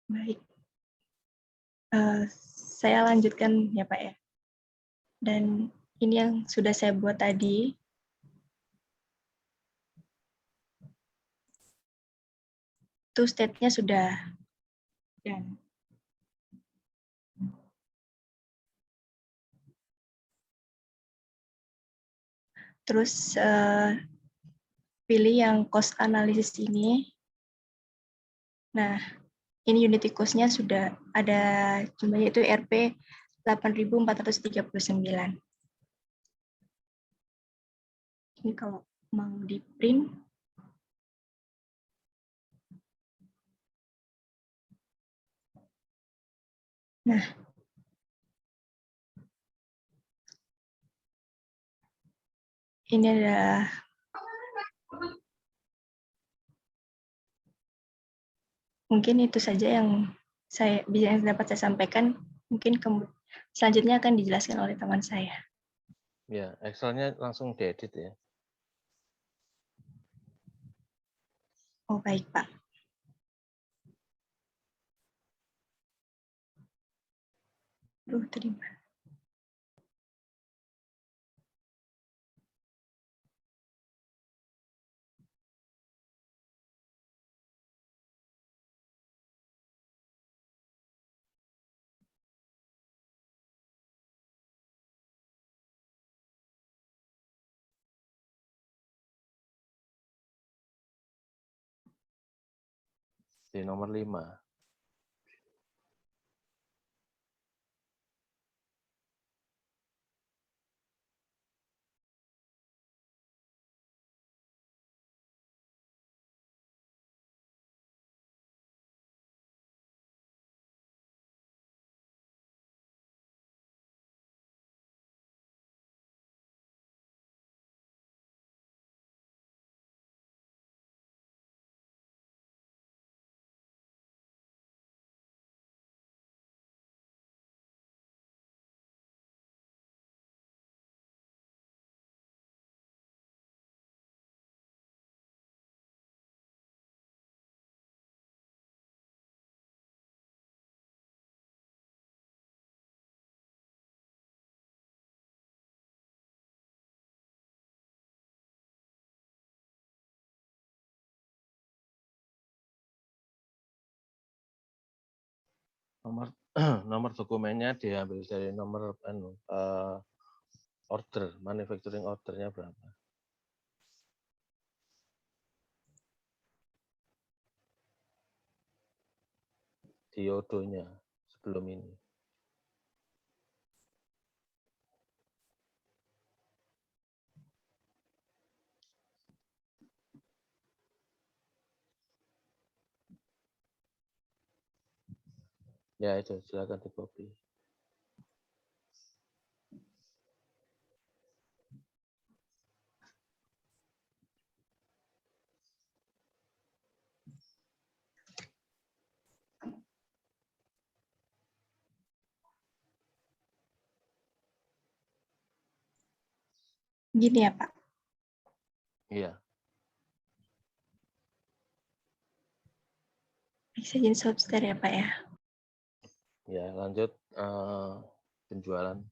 Baik, saya lanjutkan ya Pak ya. Dan ini yang sudah saya buat tadi. Itu state-nya sudah. Dan terus pilih yang cost analysis ini. Nah, ini unity cost-nya sudah ada jumlahnya itu Rp 8.439. Ini kalau mau di print, nah ini ada mungkin itu saja yang dapat saya sampaikan. Mungkin selanjutnya akan dijelaskan oleh teman saya. Ya, Excel-nya langsung diedit ya. Oh baik Pak. Terima. Di nomor 5. Nomor dokumennya diambil dari nomor order, manufacturing ordernya berapa? Diodonya sebelum ini. Ya itu, silakan di copy. Gini ya Pak. Iya. Bisa jadi subster ya Pak ya. Ya, lanjut penjualan.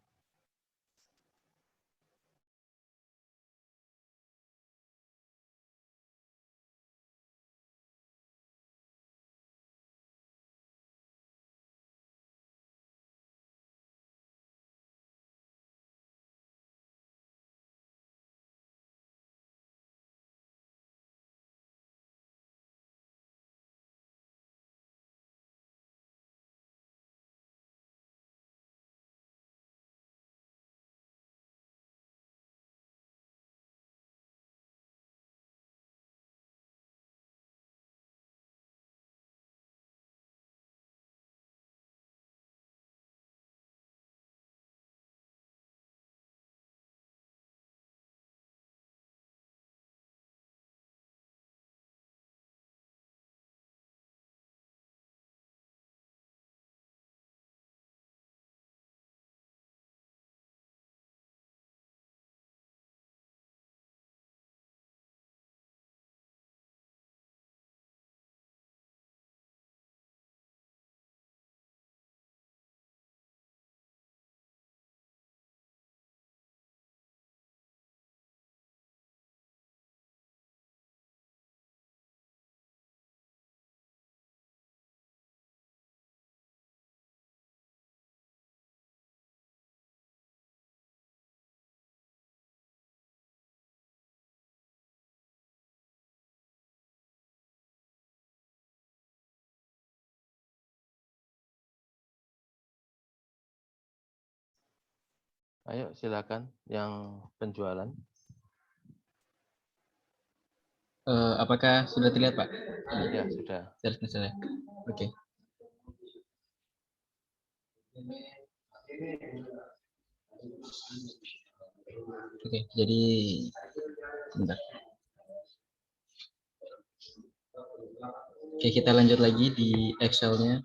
Ayo silakan yang penjualan. Apakah sudah terlihat, Pak? Ya, sudah. Sales-nya. Oke. Oke, jadi bentar. Oke, kita lanjut lagi di Excel-nya.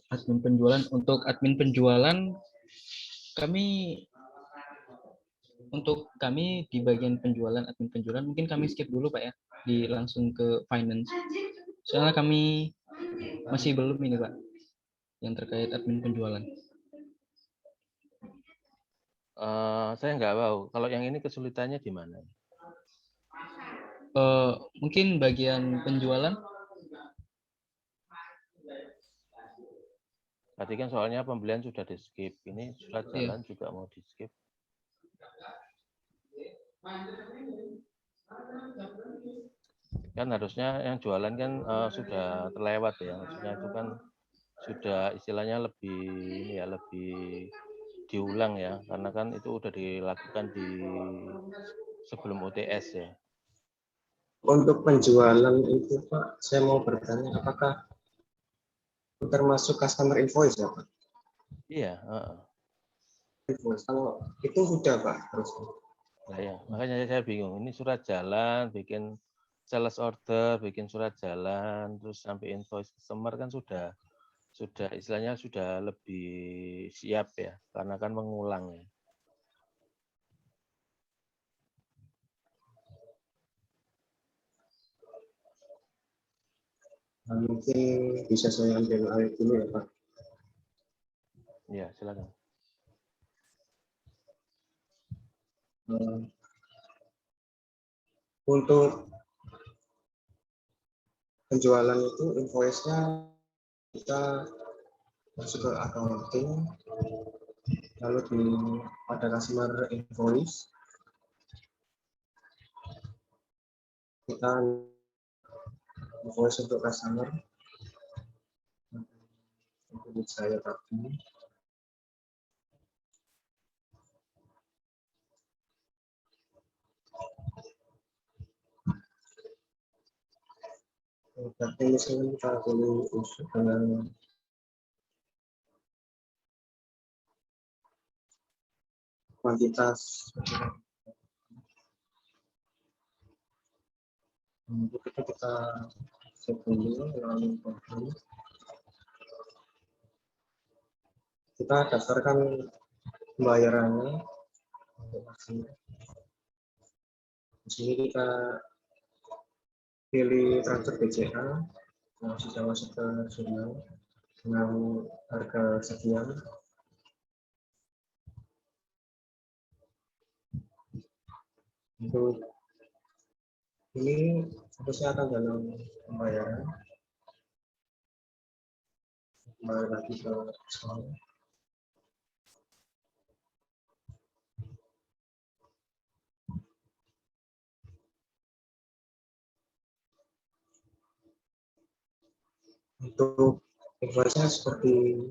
Admin penjualan. Untuk admin penjualan, untuk kami di bagian penjualan, admin penjualan, mungkin kami skip dulu, Pak ya, langsung ke finance. Soalnya kami masih belum ini, Pak, yang terkait admin penjualan. Saya nggak tahu. Kalau yang ini kesulitannya di mana? Mungkin bagian penjualan. Tadi kan soalnya pembelian sudah di skip. Ini surat jalan juga mau di skip. Kan harusnya yang jualan kan sudah terlewat ya. Maksudnya itu kan sudah istilahnya lebih ini ya, lebih diulang ya. Karena kan itu udah dilakukan di sebelum UTS ya. Untuk penjualan itu Pak, saya mau bertanya apakah termasuk customer invoice ya Pak? Iya. Invoice. Kalau itu sudah Pak terus. Nah ya, makanya saya bingung. Ini surat jalan, bikin sales order, bikin surat jalan, terus sampai invoice customer kan sudah istilahnya sudah lebih siap ya, karena kan mengulang ya. Nah, mungkin bisa saya ambil alih dulu ya Pak. Ya, silakan. Untuk penjualan itu invoice-nya kita masuk ke accounting, lalu pada customer invoice kita invoice untuk customer. Untuk saya tadi. Berarti misalnya kita boleh usul dengan kuantitas. Untuk itu kita set dulu lalu kita daftarkan pembayarannya. Di sini kita pilih transfer BCA, sudah masuk ke jurnal dengan harga sekian. Untuk ini fokusnya akan dalam pembayaran. Kembali lagi ke Excel. Untuk invoice-nya seperti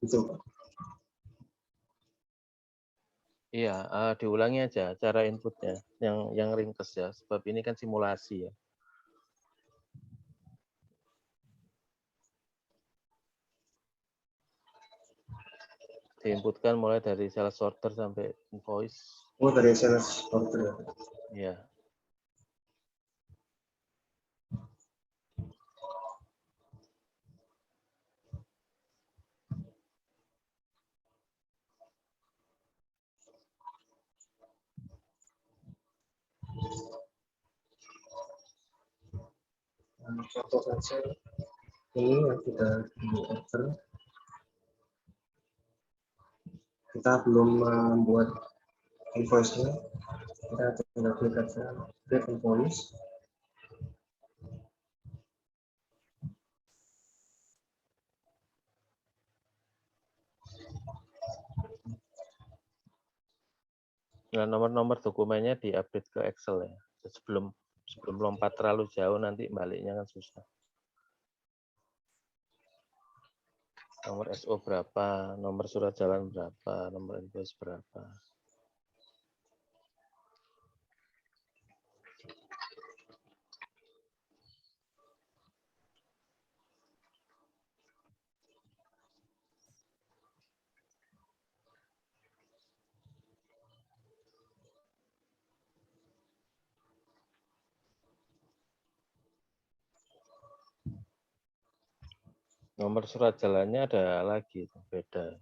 itu, Pak. Iya, diulangi aja cara inputnya, yang ringkes ya, sebab ini kan simulasi ya. Diinputkan mulai dari sales order sampai invoice. Oh, dari sales order ya. Iya. Contoh saja ini yang sudah di order. Kita belum membuat invoice-nya. Kita tinggal klik saja create invoice. Nah, nomor-nomor dokumennya diupdate ke Excel ya. Sebelum lompat terlalu jauh nanti baliknya kan susah. Nomor SO berapa, nomor surat jalan berapa, nomor invoice berapa. Nomor surat jalannya ada lagi, beda.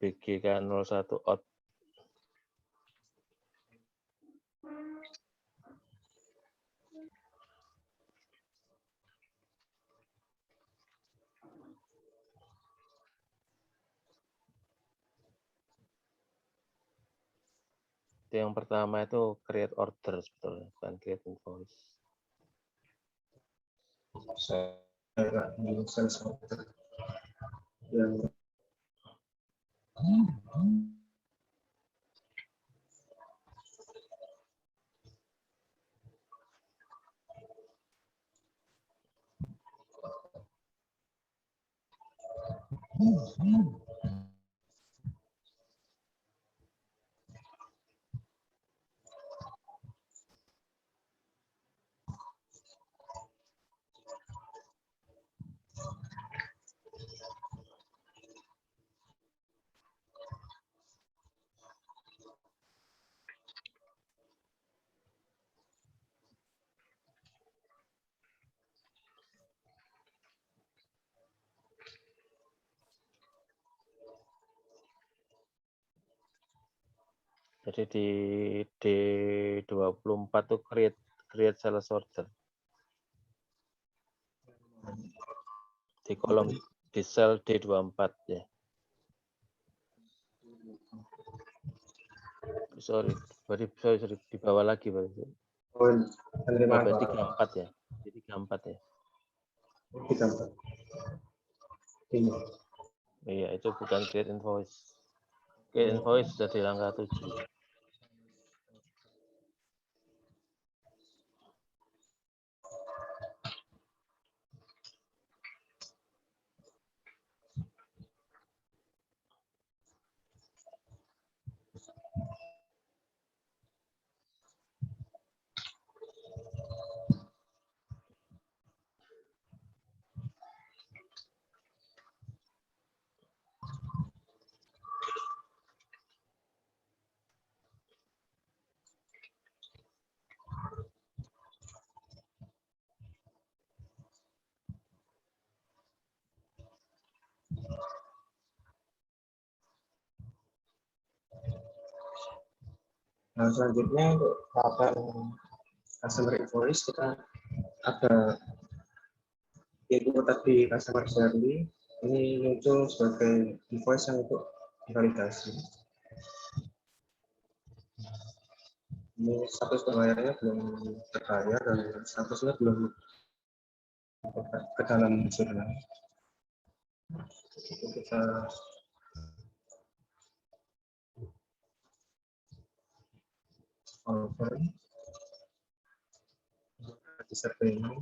BGK 01 out. Itu yang pertama itu create order sebetulnya, bukan create invoice. Saya nggak menyelesaikan software yang Jadi di D24 tuh create sales order. Di kolom di sel D24 ya. Sorry, di bawah lagi berarti. poin penerimaan Berarti barang. 34 ya. Jadi 34 ya. Ditambah. Ini. Iya, itu bukan create invoice. Create invoice sudah di langkah 7. Nah, selanjutnya untuk tahapan customer invoice kita ada yaitu tadi customer journey ini muncul sebagai invoice yang untuk divalidasi. Ini status pembayarannya belum terbayar dan statusnya belum ke dalam jurnal. Kita confirm register payment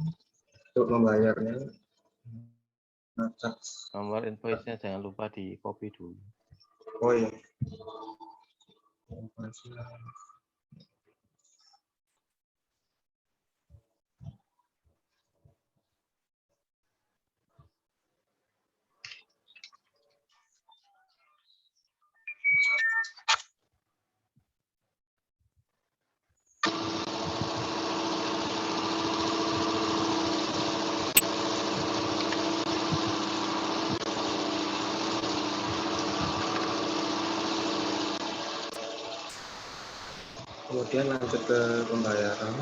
untuk membayarnya. Nomor invoice-nya jangan lupa di copy dulu. Oh iya. Kemudian lanjut ke pembayaran.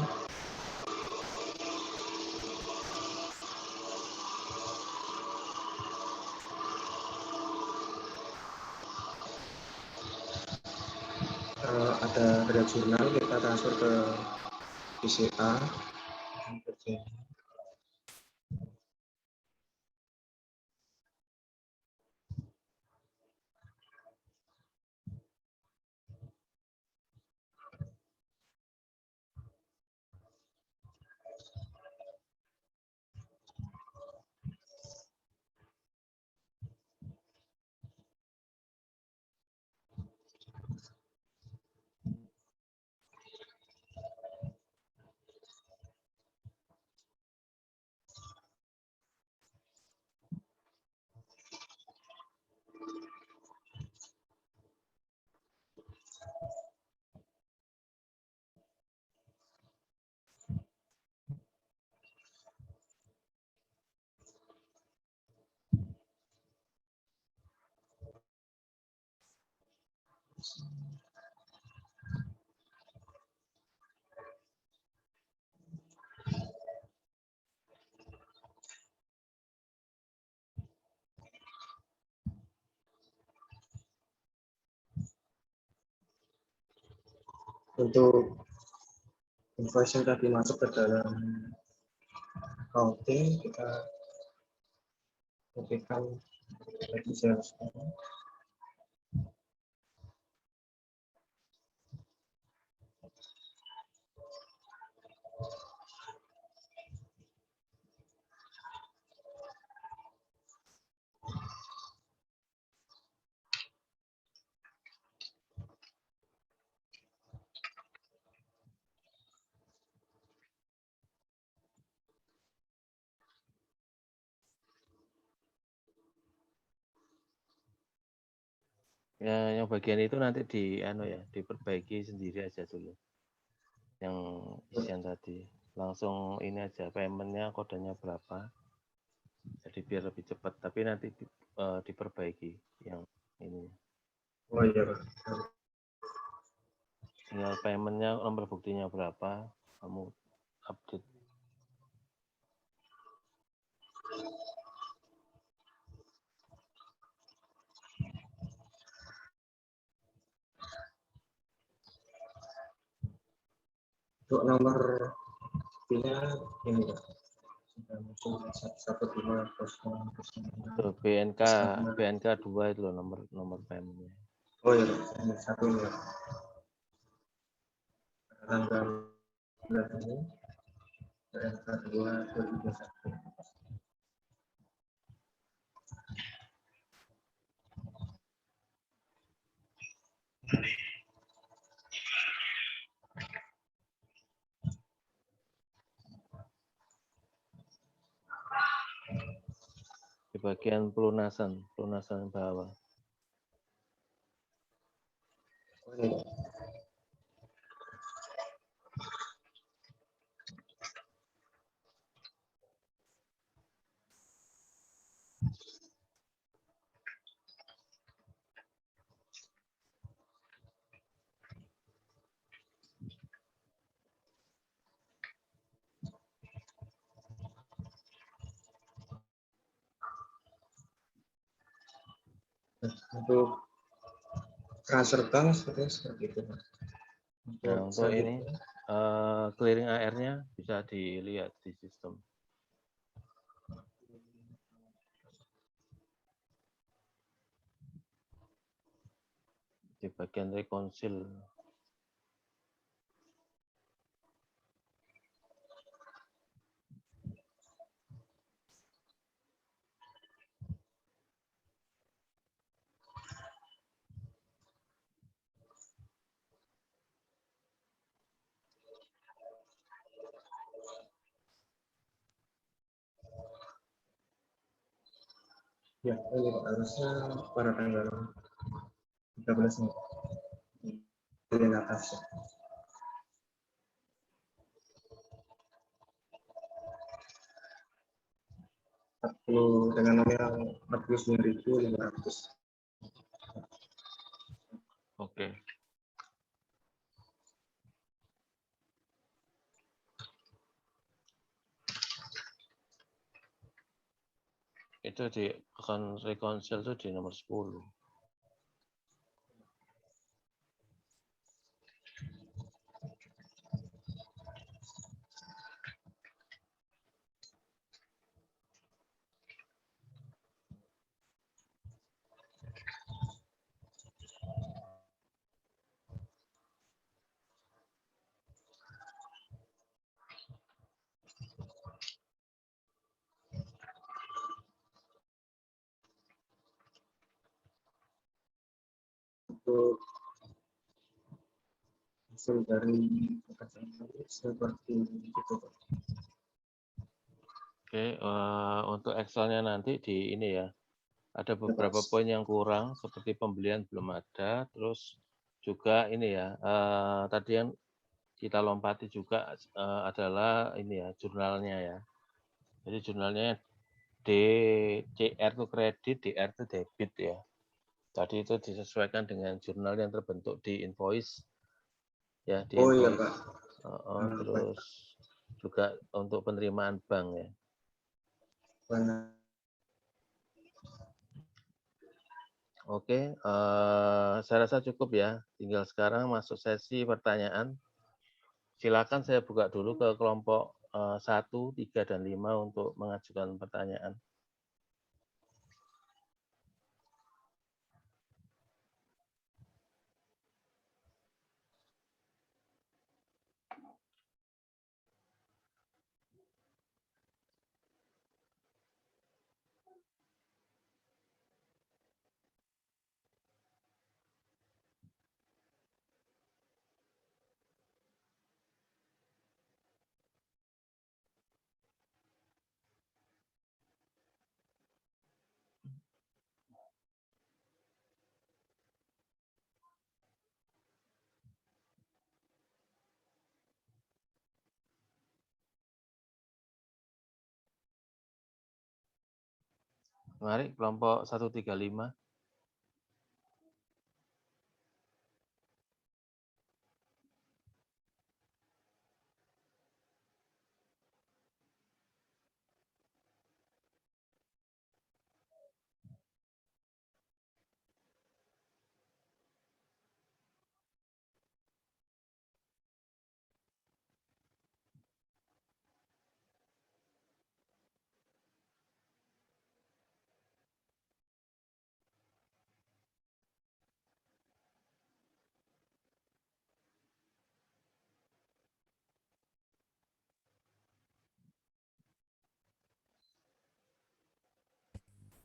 Ada jurnal kita transfer ke BCA. Untuk invoice yang tadi masuk ke dalam accounting, kita berikan lagi sales. Ya, yang bagian itu nanti diperbaiki sendiri aja dulu. Yang isian tadi. Langsung ini aja, paymentnya kodenya berapa. Jadi biar lebih cepat, tapi nanti diperbaiki yang ini. Oh iya, Pak. Tinggal paymentnya, nomor buktinya berapa, kamu update. Untuk nomor buktinya ini, Pak. Sudah muncul 11509. Tuh, BNK 2 itu loh nomor paymentnya. Oh iya, ini satu ya. Tanggal 9 ini, BNK 2 2021. Di bagian pelunasan bawah. Oh ini, Pak. Untuk transfer bank seperti itu, Pak. Nah, untuk ini clearing AR-nya bisa dilihat di sistem. Di bagian rekonsil. Ya, ini Pak, harusnya pada tanggal 13 nih. Di atas. Dengan nominal 49.500. Oke. Itu di akun rekonsil itu di nomor 10. Untuk hasil dari pekerjaan kami seperti itu, Pak. Oke, untuk Excel-nya nanti di ini ya. Ada beberapa poin yang kurang seperti pembelian belum ada, terus juga ini ya, tadi yang kita lompati juga adalah ini ya, jurnalnya ya. Jadi jurnalnya DCR itu kredit, DR itu debit ya. Tadi itu disesuaikan dengan jurnal yang terbentuk di invoice, ya di Oh iya, invoice. Pak. Baik. Terus juga untuk penerimaan bank ya. Benar. Oke, saya rasa cukup ya. Tinggal sekarang masuk sesi pertanyaan. Silakan saya buka dulu ke kelompok 1, 3, dan 5 untuk mengajukan pertanyaan. Mari kelompok 135.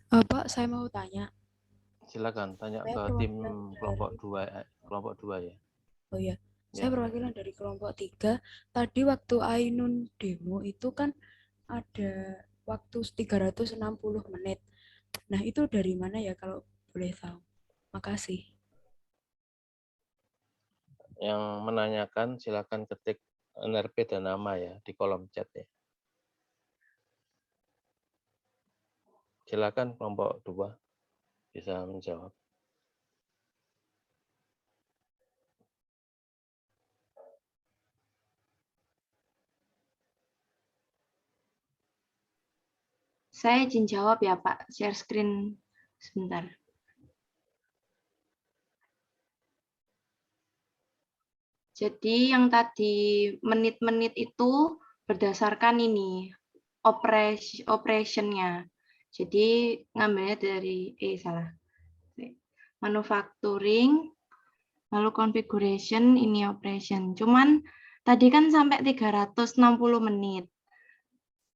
Pak, saya mau tanya. Silakan tanya Saya ke tim perwakilan kelompok dari, 2, kelompok 2 ya. oh ya, saya Ya. perwakilan dari kelompok 3. Tadi waktu Ainun demo itu kan ada waktu 360 menit. Nah, itu dari mana ya kalau boleh tahu? Makasih. Yang menanyakan silakan ketik NRP dan nama ya di kolom chat ya. Silakan kelompok 2 bisa menjawab. Saya izin jawab ya Pak, share screen sebentar. Jadi yang tadi menit-menit itu berdasarkan ini, operation-nya. Jadi ngambilnya dari, manufacturing, lalu configuration, ini operation. Cuman tadi kan sampai 360 menit.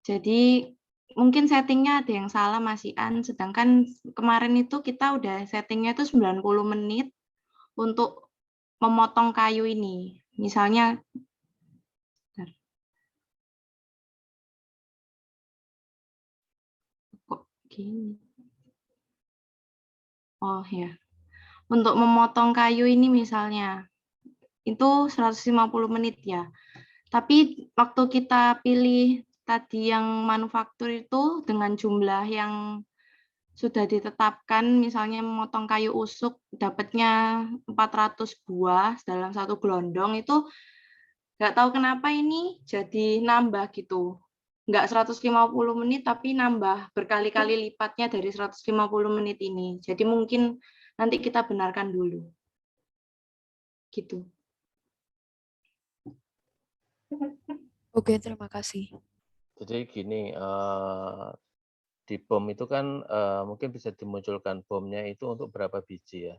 Jadi mungkin settingnya ada yang salah Mas Ian, sedangkan kemarin itu kita udah settingnya itu 90 menit untuk memotong kayu ini. Misalnya, kok gini? Oh ya, untuk memotong kayu ini misalnya, itu 150 menit ya. Tapi waktu kita pilih tadi yang manufaktur itu dengan jumlah yang sudah ditetapkan, misalnya memotong kayu usuk dapatnya 400 buah dalam satu gelondong, itu nggak tahu kenapa ini jadi nambah gitu. Nggak 150 menit, tapi nambah berkali-kali lipatnya dari 150 menit ini. Jadi mungkin nanti kita benarkan dulu. Gitu. Oke, terima kasih. Jadi gini, di BOM itu kan mungkin bisa dimunculkan BOM-nya itu untuk berapa biji ya.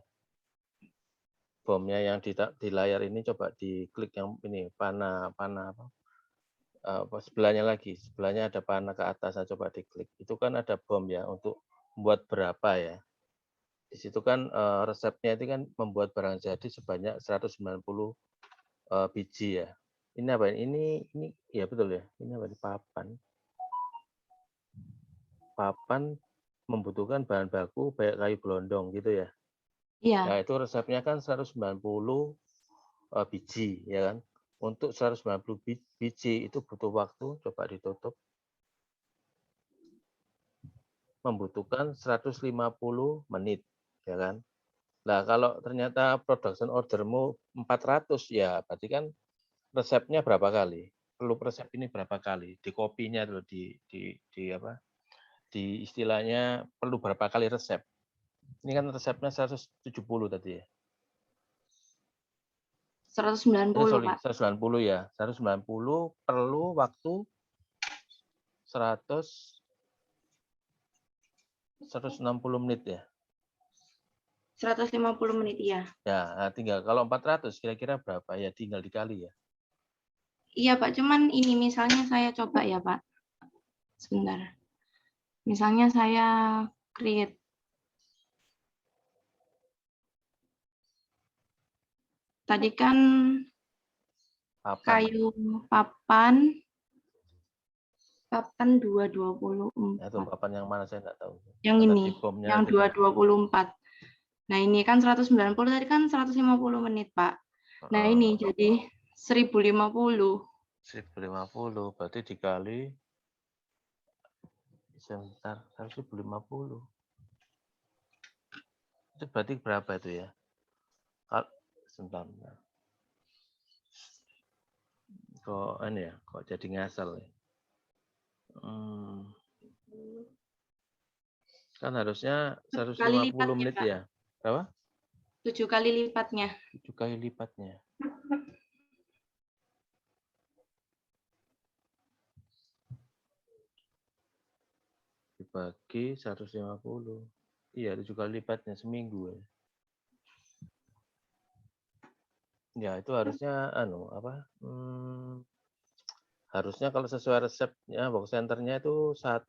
BOM-nya yang di layar ini coba diklik yang ini, panah apa, sebelahnya lagi, sebelahnya ada panah ke atas, saya coba diklik. Itu kan ada BOM ya untuk membuat berapa ya. Di situ kan resepnya itu kan membuat barang jadi sebanyak 190 biji ya. Ini apa ini? Ini ya betul ya. Ini apa di papan? Papan membutuhkan bahan baku baik kayu gelondong gitu ya. Iya. Nah, itu resepnya kan 190 biji ya kan. Untuk 190 biji itu butuh waktu, coba ditutup. Membutuhkan 150 menit ya kan. Nah, kalau ternyata production ordermu 400 ya berarti kan resepnya berapa kali? Perlu resep ini berapa kali? Di kopinya tuh di apa? Di istilahnya perlu berapa kali resep? Ini kan resepnya 170 tadi ya. 190, Sorry, Pak. 190 ya. 190 perlu waktu 160 menit ya. 150 menit, iya. Ya, nah tinggal kalau 400 kira-kira berapa ya, tinggal dikali ya. Iya, Pak. Cuman ini misalnya saya coba ya, Pak. Sebentar. Misalnya saya create. Tadi kan Papan. kayu papan 224. Ya, tuh papan yang mana saya nggak tahu. Yang Tadi ini, bomnya yang itu kan. 224. Nah, ini kan 190, tadi kan 150 menit, Pak. Nah, ini jadi 1050. 1050 berarti dikali sebentar 1050. Itu berarti berapa itu ya? Sebentar. Kok ini ya, kok jadi ngasal ya? Kan harusnya 150 menit Pak. ya. Berapa? 7 kali lipatnya. 7 kali lipatnya. Dibagi 150. Iya, 7 kali lipatnya seminggu ya. Ya, itu harusnya harusnya kalau sesuai resepnya box centernya itu satu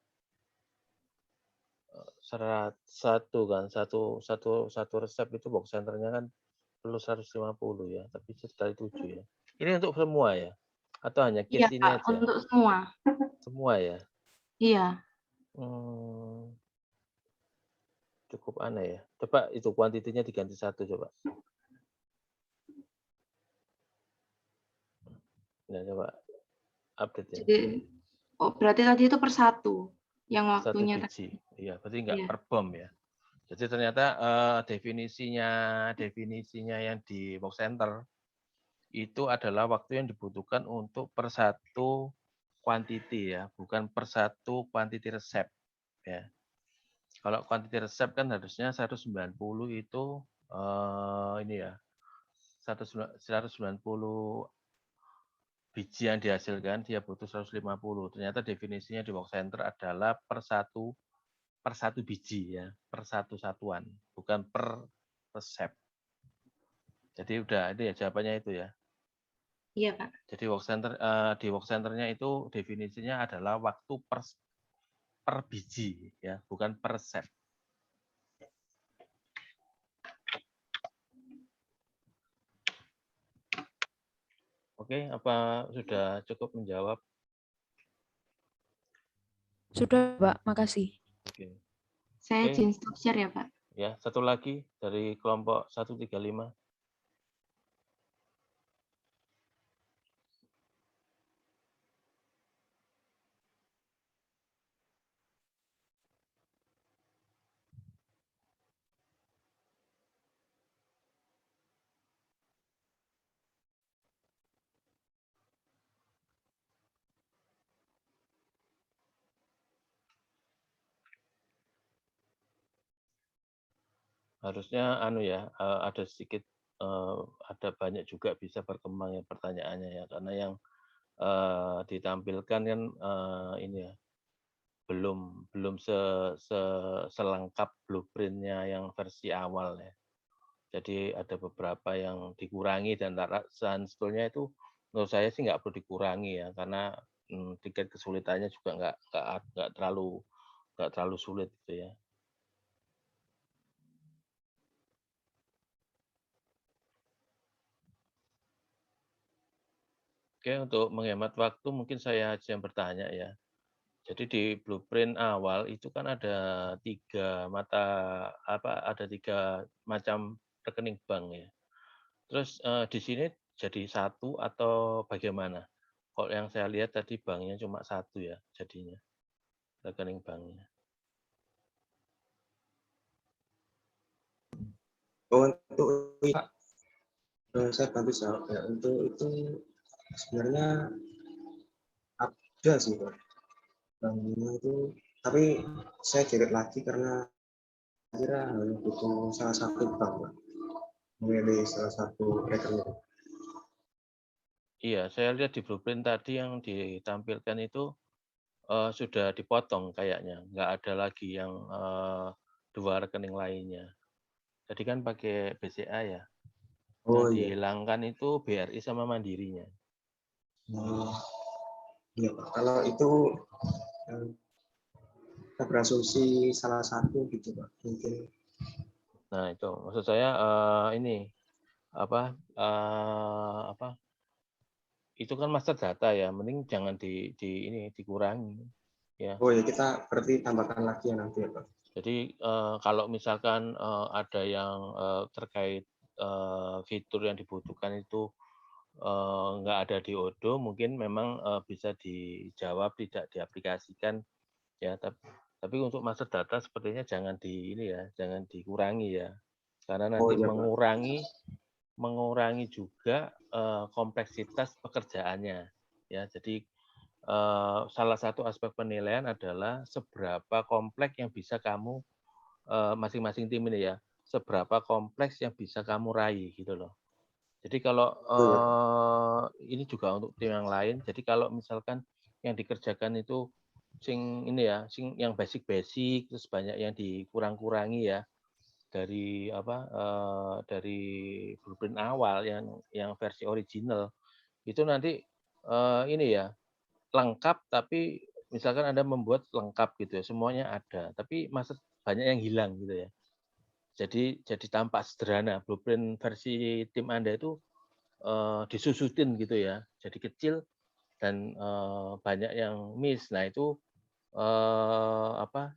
resep itu box centernya kan perlu 150 ya, tapi sekali 7 ya. Ini untuk semua ya? Atau hanya Iya, case ini Pak, aja? untuk semua. Semua ya? Iya. Cukup aneh ya. Coba itu kuantitinya diganti 1 coba. Nah, coba update ya. Jadi, berarti tadi itu per 1 yang Satu waktunya biji. Iya, berarti enggak Iya. per bom ya. Jadi ternyata definisinya yang di box center itu adalah waktu yang dibutuhkan untuk per 1 quantity ya, bukan per 1 quantity resep ya. Kalau quantity resep kan harusnya 190 itu ini ya. 190 biji yang dihasilkan dia butuh 150. Ternyata definisinya di box center adalah per satu biji ya, per satu satuan, bukan per resep. Jadi udah itu ya jawabannya itu ya. Iya, Pak. Jadi di box centernya itu definisinya adalah waktu per biji ya, bukan per resep. Oke, apa sudah cukup menjawab? Sudah, Pak. Makasih. Oke. Saya Oke. izin stop share ya, Pak. Ya, satu lagi dari kelompok 135. Harusnya ada sedikit ada banyak juga bisa berkembang ya pertanyaannya ya, karena yang ditampilkan kan ini ya belum selengkap blueprint-nya yang versi awal ya. Jadi ada beberapa yang dikurangi dan sebetulnya itu menurut saya sih nggak perlu dikurangi ya, karena tingkat kesulitannya juga nggak terlalu sulit gitu ya. Oke, untuk menghemat waktu mungkin saya aja yang bertanya ya. Jadi di blueprint awal itu kan ada tiga macam rekening bank ya. Terus di sini jadi satu atau bagaimana? Kalau yang saya lihat tadi banknya cuma satu ya jadinya rekening banknya. untuk saya bantu jawab ya. Untuk itu sebenarnya ada sih Pak. Bangunan itu, tapi saya direct lagi karena kira hanya butuh salah satu bank Pak. Memilih salah satu rekening. Iya, saya lihat di blueprint tadi yang ditampilkan itu sudah dipotong kayaknya, nggak ada lagi yang 2 rekening lainnya. Tadi kan pakai BCA ya. Oh Yang iya. dihilangkan itu BRI sama Mandirinya. Iya Pak. Kalau itu kita berasumsi salah satu gitu Pak. Mungkin. Nah itu maksud saya ini apa itu kan master data ya, mending jangan ini dikurangi ya. Oh ya, kita berarti tambahkan lagi ya nanti ya Pak. Jadi kalau misalkan ada yang terkait fitur yang dibutuhkan itu nggak ada di Odoo, mungkin memang bisa dijawab tidak diaplikasikan ya. Tapi untuk master data sepertinya jangan jangan dikurangi ya, karena Oh nanti iya Pak. mengurangi juga kompleksitas pekerjaannya ya. Jadi salah satu aspek penilaian adalah seberapa kompleks yang bisa kamu masing-masing tim ini ya, seberapa kompleks yang bisa kamu raih gitu loh. Jadi kalau ini juga untuk tim yang lain. Jadi kalau misalkan yang dikerjakan itu sing yang basic-basic, terus banyak yang dikurang-kurangi ya dari dari blueprint awal yang versi original itu nanti ini ya lengkap, tapi misalkan Anda membuat lengkap gitu ya, semuanya ada, tapi banyak yang hilang gitu ya. Jadi tampak sederhana. Blueprint versi tim Anda itu disusutin gitu ya, jadi kecil dan banyak yang miss. Nah itu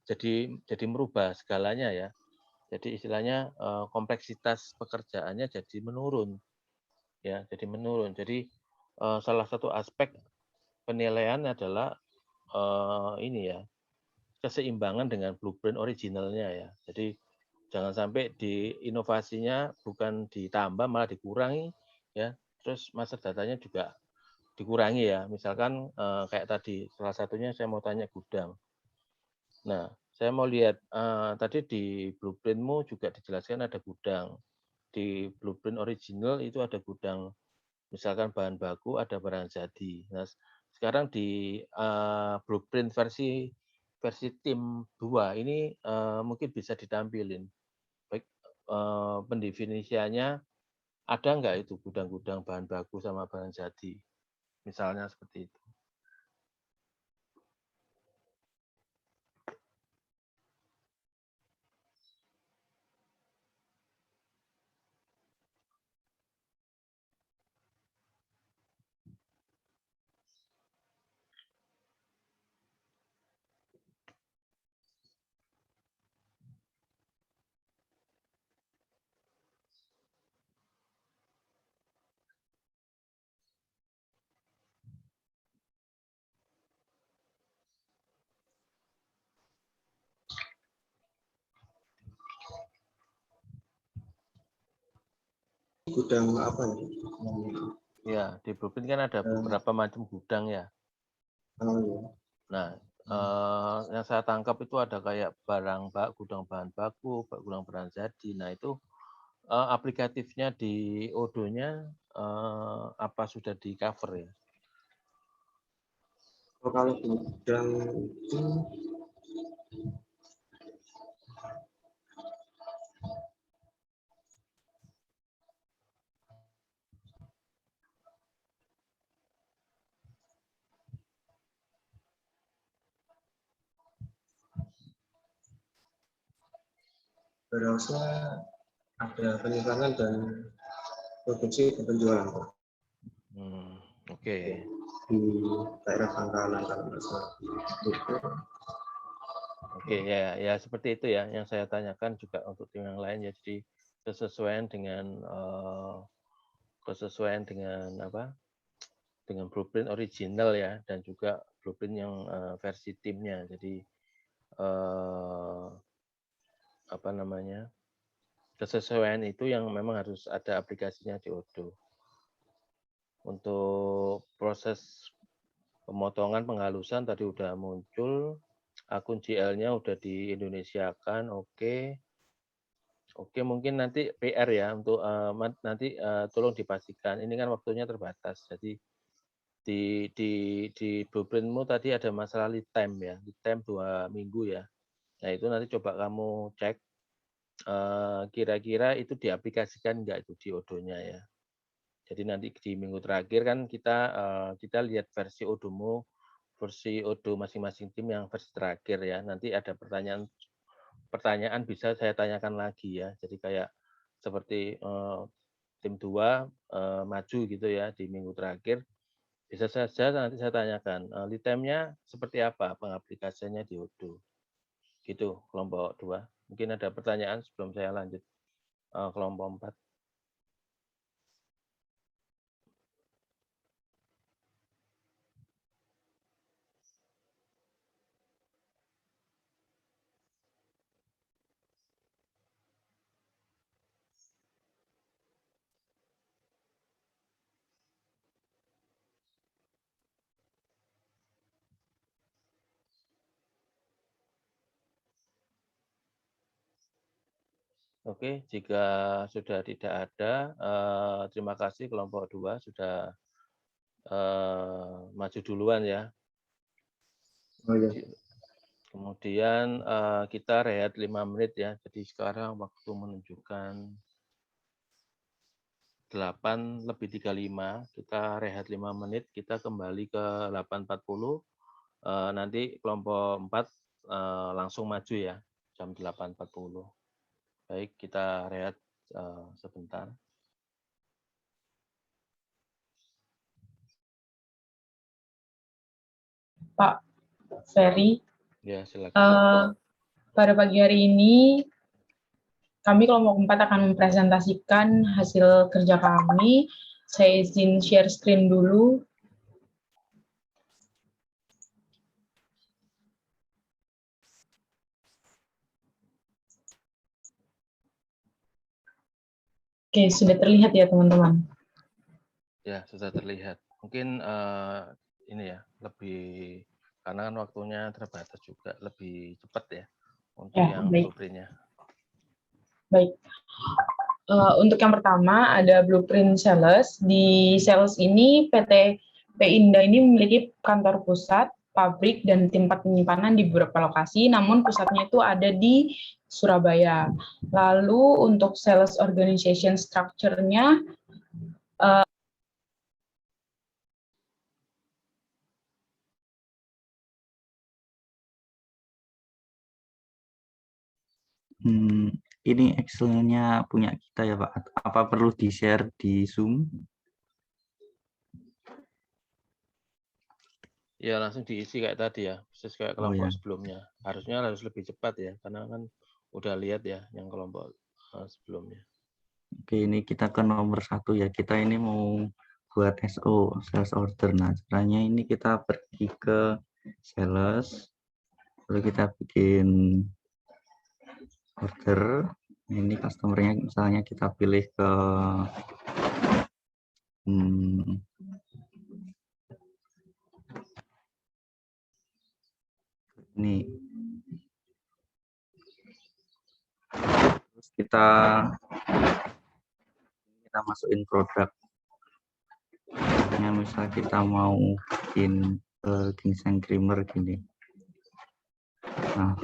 jadi merubah segalanya ya. Jadi istilahnya kompleksitas pekerjaannya jadi menurun ya, jadi menurun. Jadi salah satu aspek penilaian adalah ini ya, keseimbangan dengan blueprint originalnya ya. Jadi jangan sampai di inovasinya bukan ditambah malah dikurangi ya. Terus master datanya juga dikurangi ya. Misalkan kayak tadi salah satunya saya mau tanya gudang. Nah, saya mau lihat tadi di blueprintmu juga dijelaskan ada gudang. Di blueprint original itu ada gudang, misalkan bahan baku, ada barang jadi. Nah, sekarang di blueprint versi tim 2 ini mungkin bisa ditampilin. Baik pendefinisiannya ada nggak itu gudang-gudang bahan baku sama barang jadi, misalnya seperti itu. Gudang apa ya? Ya, di blueprint kan ada beberapa macam gudang ya. Oh iya. Nah, yang saya tangkap itu ada kayak gudang bahan baku, gudang barang jadi. Nah, itu aplikatifnya di Odoo-nya apa sudah di cover ya? Oh, kalau gudang itu berasnya ada penyimpanan dan produksi dan penjualan Pak. Oke. Di daerah Pangkalan kalau nggak salah. Oke, ya seperti itu ya yang saya tanyakan juga untuk tim yang lain ya. Jadi kesesuaian dengan dengan blueprint original ya, dan juga blueprint yang versi timnya. Jadi apa namanya, kesesuaian itu yang memang harus ada aplikasinya di Odoo. Untuk proses pemotongan penghalusan tadi udah muncul, akun GL-nya udah di Indonesiakan, oke. Oke, mungkin nanti PR ya untuk nanti tolong dipastikan. Ini kan waktunya terbatas, jadi di blueprintmu tadi ada masalah lead time ya, lead time 2 minggu ya. Nah itu nanti coba kamu cek kira-kira itu diaplikasikan enggak itu di Odoo-nya ya. Jadi nanti di minggu terakhir kan kita lihat versi Odoo-mu, versi Odoo masing-masing tim yang versi terakhir ya. Nanti ada pertanyaan bisa saya tanyakan lagi ya. Jadi kayak seperti tim 2 maju gitu ya di minggu terakhir. Bisa saja nanti saya tanyakan, lead time-nya seperti apa pengaplikasiannya di Odoo. Gitu, kelompok 2. Mungkin ada pertanyaan sebelum saya lanjut kelompok 4. Oke, jika sudah tidak ada, terima kasih kelompok 2 sudah maju duluan ya. Oh iya. Kemudian kita rehat 5 menit ya. Jadi sekarang waktu menunjukkan 8:35. Kita rehat 5 menit, kita kembali ke 8.40. Nanti kelompok 4 langsung maju ya, jam 8.40. Baik, kita rehat sebentar. Pak Ferry, Ya, silakan. pada pagi hari ini kami kelompok 4 akan mempresentasikan hasil kerja kami. Saya izin share screen dulu. Oke, sudah terlihat ya teman-teman? Ya, sudah terlihat. Mungkin ini ya, lebih karena kan waktunya terbatas juga, lebih cepat ya untuk Ya, yang baik. blueprint-nya. Baik. Untuk yang pertama ada blueprint sales. Di sales ini PT Pinda ini memiliki kantor pusat, pabrik, dan tempat penyimpanan di beberapa lokasi, namun pusatnya itu ada di Surabaya. Lalu untuk sales organization structure-nya, ini Excel-nya punya kita ya Pak. Apa perlu di-share di Zoom? Ya, langsung diisi kayak tadi ya, persis kayak Oh kelompok ya. sebelumnya. Harusnya harus lebih cepat ya, karena kan udah lihat ya yang kelompok sebelumnya. Oke, ini kita ke nomor 1 ya. Kita ini mau buat SO, sales order. Nah, caranya ini kita pergi ke sales, lalu kita bikin order. Ini customer-nya misalnya kita pilih ke ini. Terus kita masukin produk. Misal kita mau bikin ginseng creamer gini. Nah,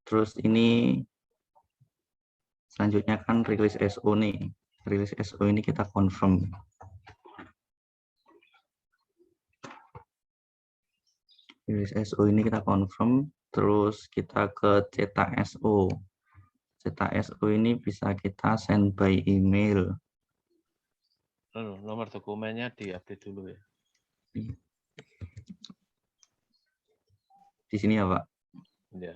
terus ini selanjutnya kan rilis SO nih. Rilis SO ini kita confirm. Rilis SO ini kita confirm, terus kita ke cetak SO. Cetak SO ini bisa kita send by email. Nomor dokumennya diupdate dulu ya. Di sini ya Pak? Ya.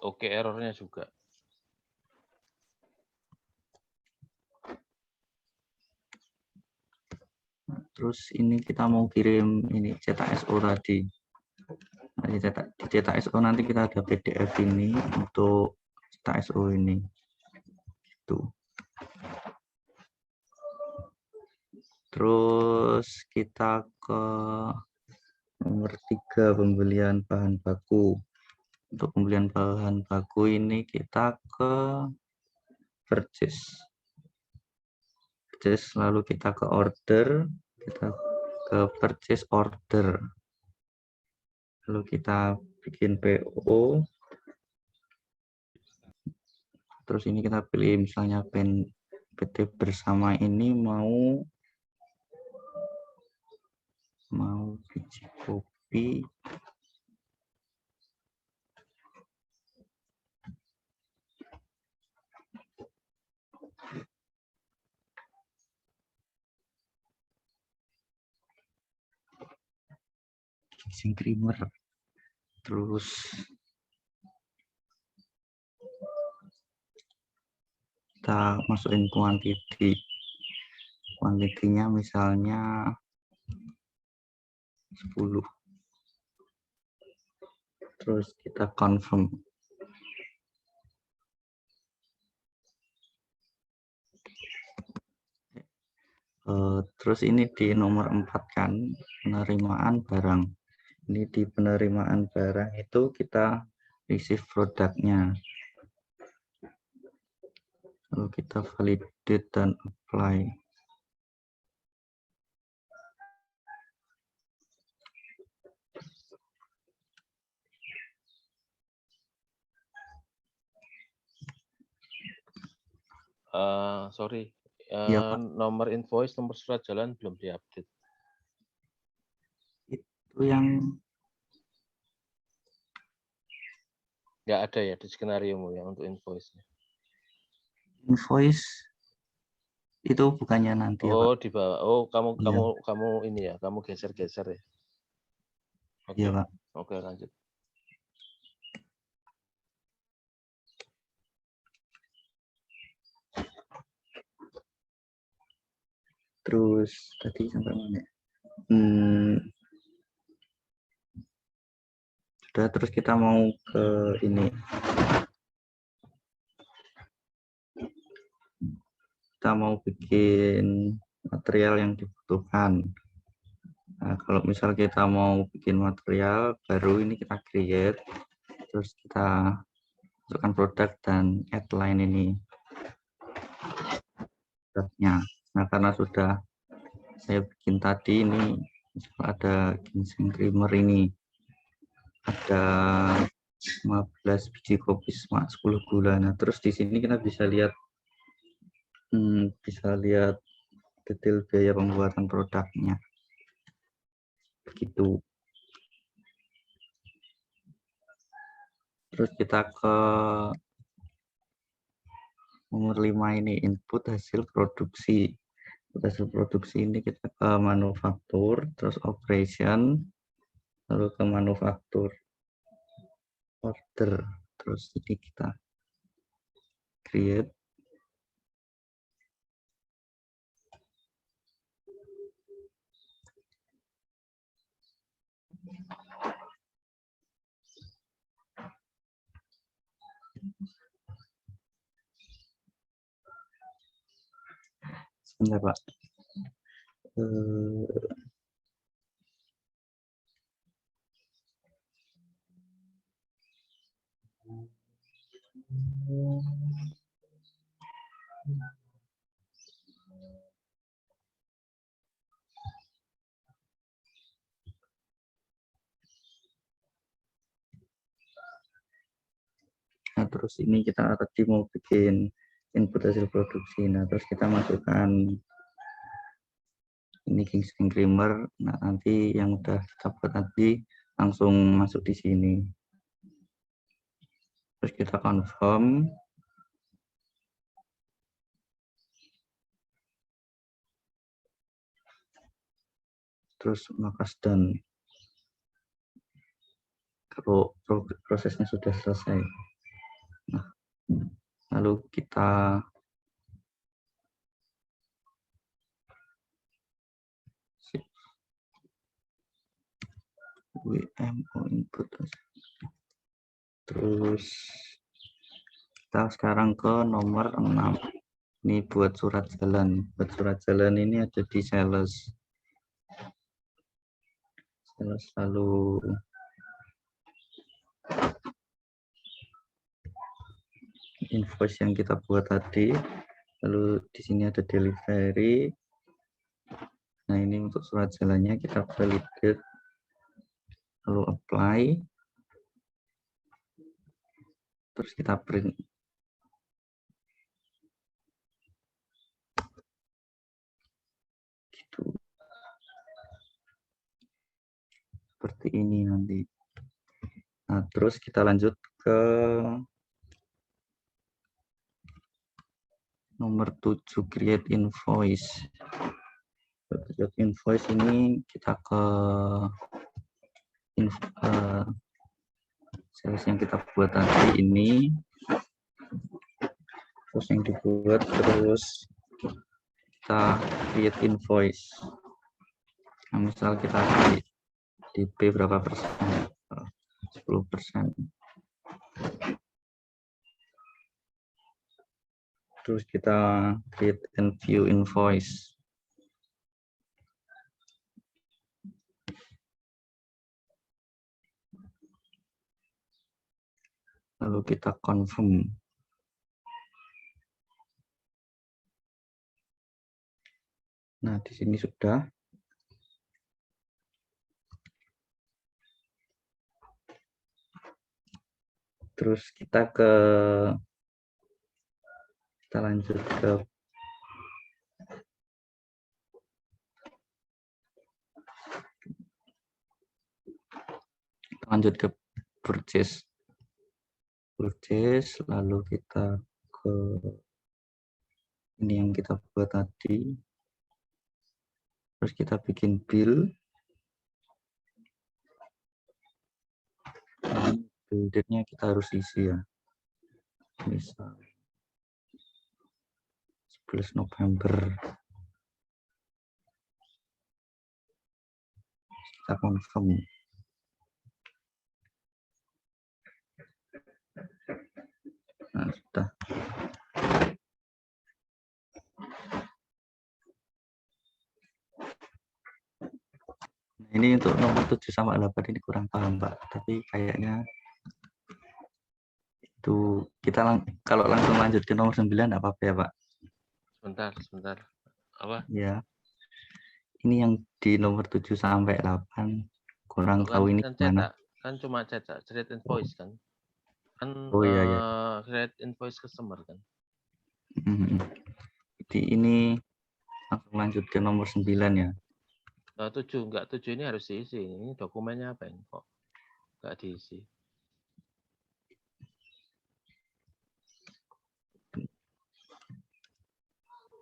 Oke, errornya juga. Terus terus ini kita mau kirim ini cetak SO tadi. Nah, di cetak SO nanti kita ada PDF ini untuk cetak SO ini. Gitu. Terus kita ke nomor 3, pembelian bahan baku. Untuk pembelian bahan baku ini kita ke purchase. Lalu kita ke order, kita ke purchase order. Lalu kita bikin PO. Terus ini kita pilih misalnya PT bersama ini mau biji kopi. Ginseng creamer. Terus kita masukin kuantitinya misalnya 10. Terus kita confirm. Terus ini di nomor 4 kan, penerimaan barang. Ini di penerimaan barang itu kita receive produknya. Lalu kita validate dan apply. Sorry, Ya, Pak. nomor invoice, nomor surat jalan belum diupdate. Itu yang Nggak ada ya di skenario yang untuk invoice-nya. invoice itu bukannya nanti ya, Pak? Oh, di bawah. Oh, kamu Iya. ini ya, kamu geser-geser ya. Oke. Iya, Pak. Oke, lanjut. Terus tadi sampai mana? Sudah, terus kita mau ke ini. Kita mau bikin material yang dibutuhkan. Nah, kalau misal kita mau bikin material baru, ini kita create, terus kita masukkan produk dan add line ini. Produknya. Nah, karena sudah saya bikin tadi ini, ada ginseng creamer ini, ada 15 biji kopi semak 10 gula. Nah, terus di sini kita bisa lihat detail biaya pembuatan produknya. Begitu. Terus kita ke nomor 5 ini, input hasil produksi. Input hasil produksi ini kita ke manufaktur, terus operation, lalu ke manufaktur, order, terus ini kita create. Sebentar, Pak. Nah, terus ini kita tadi mau bikin input hasil produksi. Nah, terus kita masukkan ini ginseng creamer. Nah, nanti yang udah kita buat tadi langsung masuk di sini. Terus kita confirm. Terus maka done. Kalau prosesnya sudah selesai. Nah, lalu kita WMO input. Terus kita sekarang ke nomor 6. Ini buat surat jalan. Buat surat jalan ini ada di sales. Sales lalu invoice yang kita buat tadi. Lalu di sini ada delivery. Nah, ini untuk surat jalannya kita validate. Lalu apply. Terus kita print. Gitu. Seperti ini nanti. Nah, terus kita lanjut ke nomor 7, create invoice. Create invoice ini kita ke sales yang kita buat tadi ini. Terus yang dibuat, terus kita create invoice. Nah, misal kita di B berapa persen? 10%. Terus kita create and view invoice. Lalu kita confirm. Nah, di sini sudah. Terus kita lanjut ke purchase. Lalu kita ke ini yang kita buat tadi. Terus kita bikin bill. Bill date-nya kita harus isi ya. Misal 11 November. Kita confirm. Nah, sudah. Ini untuk nomor 7 sama 8 ini kurang paham, Pak. Tapi kayaknya itu kita kalau langsung lanjut ke nomor 9 apa-apa ya, Pak? Sebentar. Apa? Ya. Ini yang di nomor 7 sampai 8 kurang tahu ini gimana. Kan cuma cetak create invoice kan. Oh iya. Create invoice customer kan. Jadi ini langsung lanjut ke nomor 9 ya. 7 ini harus diisi. Ini dokumennya apa ini kok nggak diisi?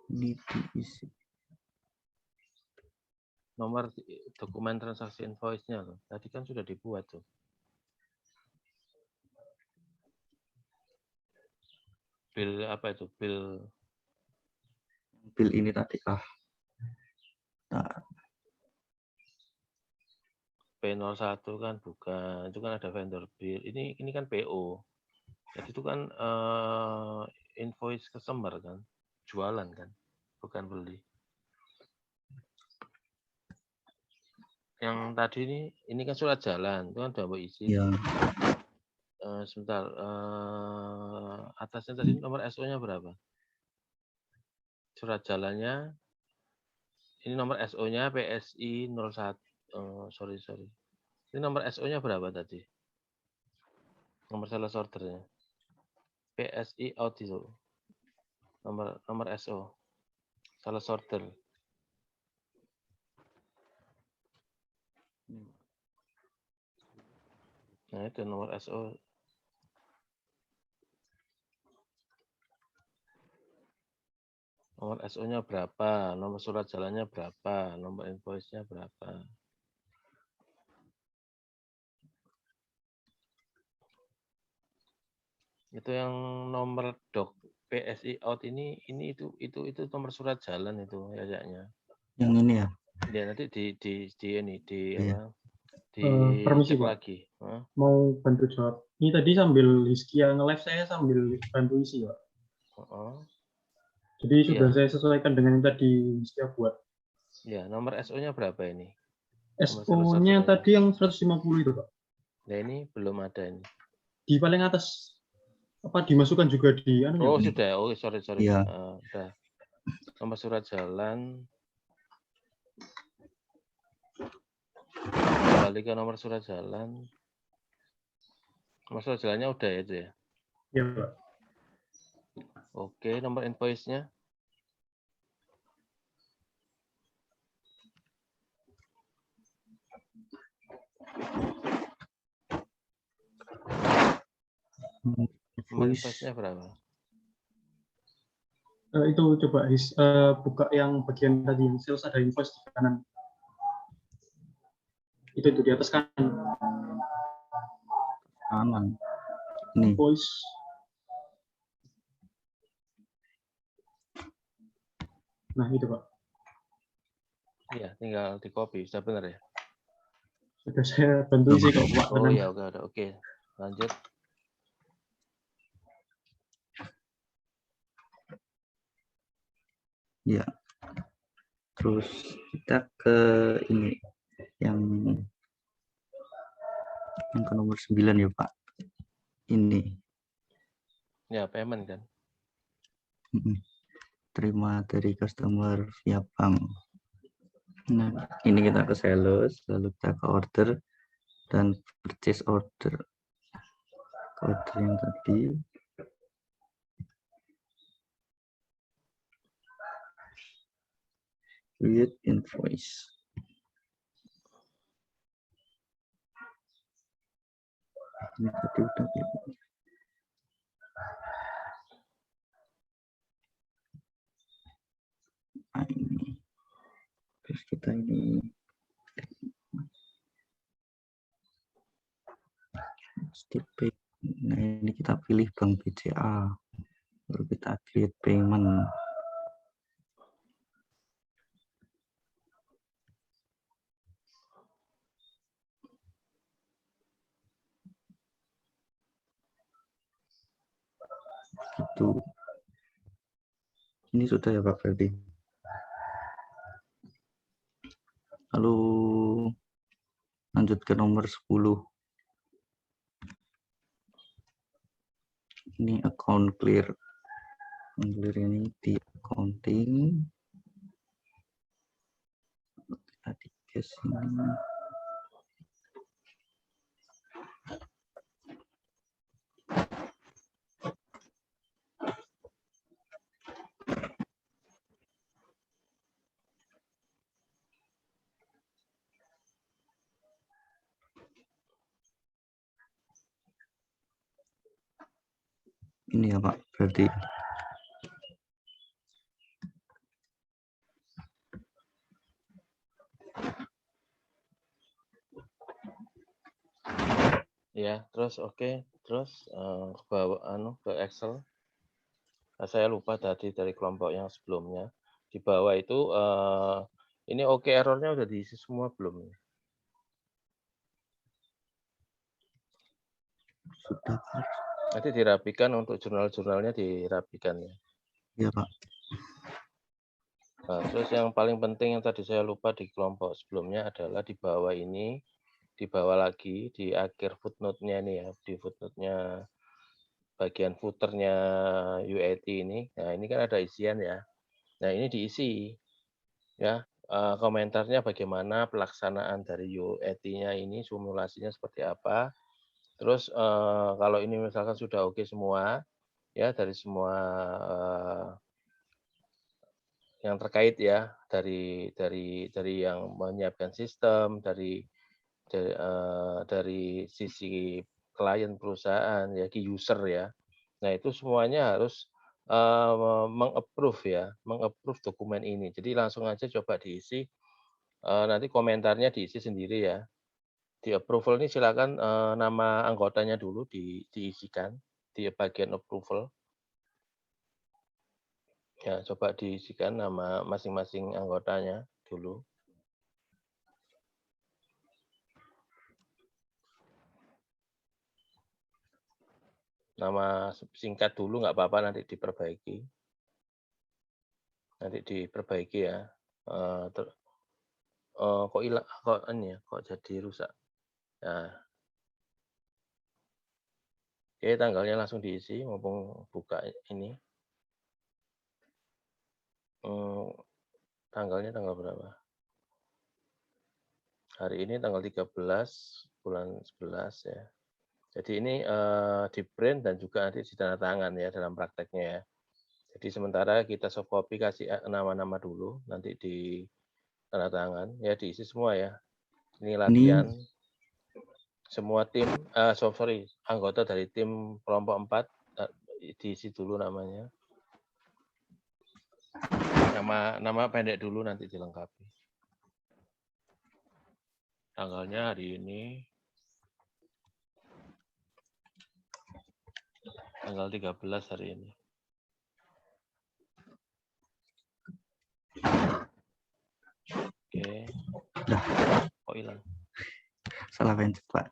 Ini diisi. Nomor dokumen transaksi invoice-nya loh. Tadi kan sudah dibuat tuh. Bill apa itu? Bill ini tadi P01 kan bukan, itu kan ada vendor bill. Ini kan PO. Jadi itu kan invoice customer kan, jualan kan, bukan beli. Yang tadi ini kan surat jalan, itu kan udah isi. Ya. Sebentar, atasnya tadi nomor SO-nya berapa? Surat jalannya, ini nomor SO-nya PSI 01. Sorry. Ini nomor SO-nya berapa tadi? Nomor sales order-nya. PSI out itu. Nomor SO. Sales order. Nah, itu nomor SO. Nomor SO-nya berapa? Nomor surat jalannya berapa? Nomor invoice-nya berapa? Itu yang nomor dok PSI out ini itu nomor surat jalan itu kayaknya. Yang ini ya? Ya nanti di Iya. apa? Permisi, Dicek Pak. lagi. Hah? Mau bantu jawab. Ini tadi sambil Hizkia nge-live, saya sambil bantu isi, Pak. Oh, Jadi sudah iya. saya sesuaikan dengan yang tadi Hizkia buat. Ya, nomor SO-nya berapa ini? Nomor SO-nya selesai. tadi yang 150 itu, Pak. Nah, ini belum ada ini. Di paling atas. Apa dimasukkan juga di anu ya? Oh, Pak? sudah. Oh, sorry. Iya. Udah. Nomor surat jalan. Kembali ke nomor surat jalan. Nomor surat jalannya udah ya itu ya? Iya, Pak. Oke, nomor invoice-nya. Nomor invoice-nya berapa? Itu coba buka yang bagian tadi yang sales, ada invoice di kanan. Itu di atas kanan. Kanan. Ini. Invoice. Nah, itu, Pak. Iya, tinggal di copy. Sudah benar ya? Sudah saya bantu isi kok, Pak. Oh Tenang. ya, udah. Oke. Lanjut. Ya. Terus kita ke ini yang ke nomor 9 ya, Pak. Ini. Ya, payment kan. Terima dari customer via bank. Nah, ini kita ke sales, lalu kita ke order dan purchase order. Order yang tadi. Create invoice. Ini tadi udah gitu. Nah, ini. Terus kita ini step pay. Nah, ini kita pilih bank BCA. Lalu kita create payment. Gitu. Ini sudah ya Pak Ferdi. Lalu lanjut ke nomor 10. Ini account clear. Clear ini di accounting. Kita di cash ini. Ini ya Pak, berarti Ya, terus oke. Terus ke bawah ke Excel. Nah, saya lupa tadi dari kelompok yang sebelumnya. Di bawah itu ini oke errornya udah diisi semua belum? sudah Pak. Nanti dirapikan untuk jurnal-jurnalnya dirapikan ya. Ya Pak. Nah, terus yang paling penting yang tadi saya lupa di kelompok sebelumnya adalah di bawah ini, di bawah lagi di akhir footnote-nya ini ya, di footnote-nya bagian footer-nya UAT ini. Nah, ini kan ada isian ya. Nah, ini diisi ya. Komentarnya bagaimana pelaksanaan dari UAT-nya ini, simulasinya seperti apa. Terus kalau ini misalkan sudah oke semua ya dari semua yang terkait ya, dari yang menyiapkan sistem, dari sisi klien perusahaan ya, user ya. Nah, itu semuanya harus meng-approve ya, meng-approve dokumen ini. Jadi langsung aja coba diisi, nanti komentarnya diisi sendiri ya. Di approval ini silakan nama anggotanya dulu diisikan di bagian approval. Ya, coba diisikan nama masing-masing anggotanya dulu. Nama singkat dulu nggak apa-apa, nanti diperbaiki. Nanti diperbaiki ya. Kok hilang, kok ini ya, kok jadi rusak. Nah. Oke, tanggalnya langsung diisi, mumpung buka ini. Tanggalnya tanggal berapa? Hari ini tanggal 13 bulan 11 ya. Jadi ini di print dan juga nanti ditandatangan ya dalam prakteknya ya. Jadi sementara kita soft copy kasih nama-nama dulu, nanti di tanda tangan ya, diisi semua ya. Ini latihan semua tim, anggota dari tim kelompok 4 diisi dulu namanya. Nama pendek dulu nanti dilengkapi. Tanggalnya hari ini tanggal 13 hari ini. Oke. Kok hilang? Salah pencet, Pak.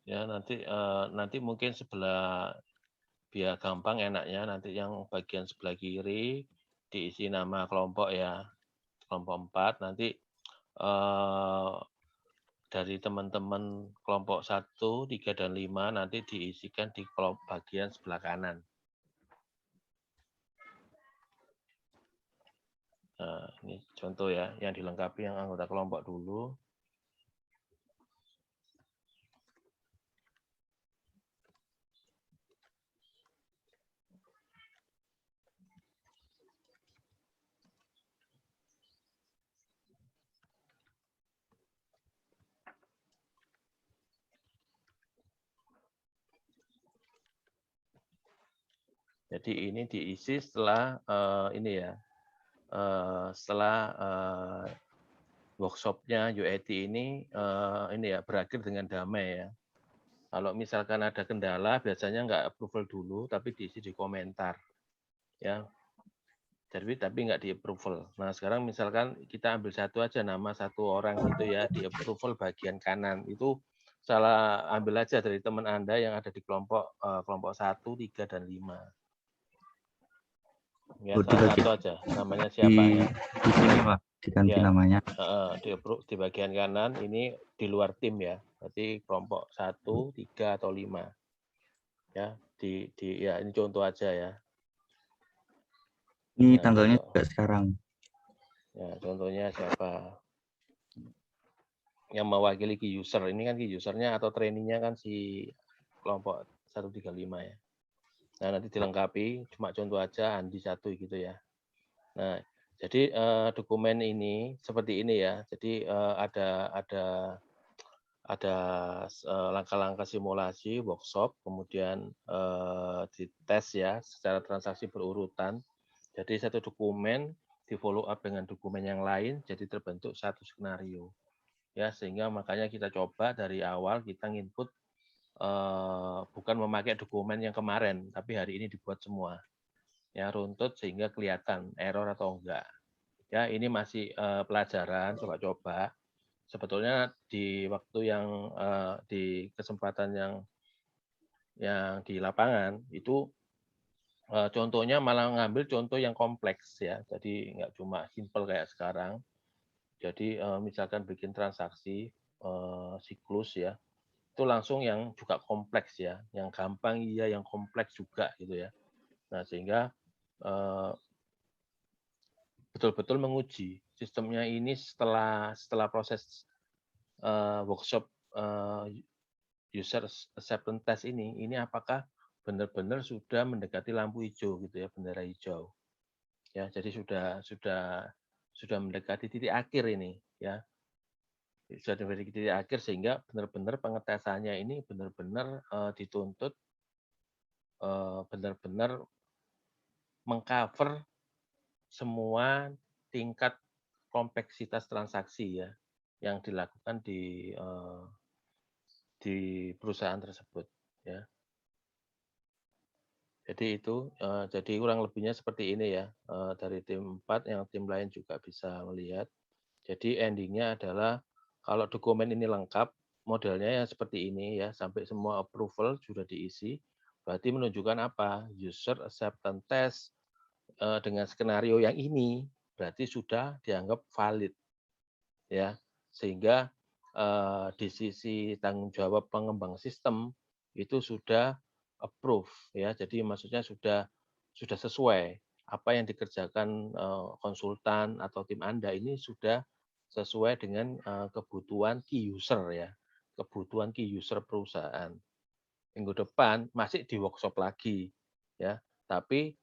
Ya, nanti mungkin sebelah, biar gampang enaknya, nanti yang bagian sebelah kiri diisi nama kelompok ya, kelompok 4, nanti dari teman-teman kelompok 1, 3, dan 5 nanti diisikan di kelompok bagian sebelah kanan. Nah, ini contoh ya, yang dilengkapi yang anggota kelompok dulu. Jadi ini diisi setelah ini ya, setelah workshopnya UIT ini ya berakhir dengan damai ya. Kalau misalkan ada kendala, biasanya nggak approval dulu, tapi diisi di komentar ya. Jadi tapi nggak di approval. Nah sekarang misalkan kita ambil satu aja, nama satu orang gitu ya, di approval bagian kanan itu salah ambil aja dari teman Anda yang ada di kelompok 1, 3, dan 5. Ya, salah satu aja, namanya siapa ya? Di sini Pak, diganti ya, namanya. Di bagian kanan ini di luar tim ya, berarti kelompok 1, 3, atau 5. Ya, ya ini contoh aja ya. Ini Nah, tanggalnya juga sekarang. Ya, contohnya siapa? Yang mewakili key user, ini kan key usernya atau trainingnya kan si kelompok 135 ya. Nah, nanti dilengkapi, cuma contoh aja Andi 1 gitu ya. Nah, jadi dokumen ini seperti ini ya. Jadi ada langkah-langkah simulasi, workshop, kemudian dites ya secara transaksi berurutan. Jadi satu dokumen di follow up dengan dokumen yang lain, jadi terbentuk satu skenario. Ya, sehingga makanya kita coba dari awal kita nginput bukan memakai dokumen yang kemarin, tapi hari ini dibuat semua. Ya, runtut sehingga kelihatan error atau enggak. Ya, ini masih pelajaran, coba-coba. Sebetulnya di waktu yang di kesempatan yang di lapangan itu contohnya malah ngambil contoh yang kompleks ya. Jadi nggak cuma simple kayak sekarang. Jadi misalkan bikin transaksi siklus ya, itu langsung yang juga kompleks ya, yang gampang iya, yang kompleks juga gitu ya. Nah sehingga betul-betul menguji sistemnya ini setelah proses workshop user acceptance test ini apakah benar-benar sudah mendekati lampu hijau gitu ya, bendera hijau. Ya, jadi sudah mendekati titik akhir ini ya. Sudah mendekati titik akhir sehingga benar-benar pengetesannya ini benar-benar dituntut benar-benar mengcover semua tingkat kompleksitas transaksi ya yang dilakukan di perusahaan tersebut ya. Jadi itu, jadi kurang lebihnya seperti ini ya, dari tim 4 yang tim lain juga bisa melihat. Jadi ending-nya adalah kalau dokumen ini lengkap, modelnya ya seperti ini ya, sampai semua approval sudah diisi, berarti menunjukkan apa? User acceptance test dengan skenario yang ini, berarti sudah dianggap valid ya. Sehingga di sisi tanggung jawab pengembang sistem itu sudah approve ya. Jadi maksudnya sudah sesuai apa yang dikerjakan konsultan atau tim Anda ini sudah sesuai dengan kebutuhan key user ya, kebutuhan key user perusahaan. Minggu depan masih di workshop lagi ya, tapi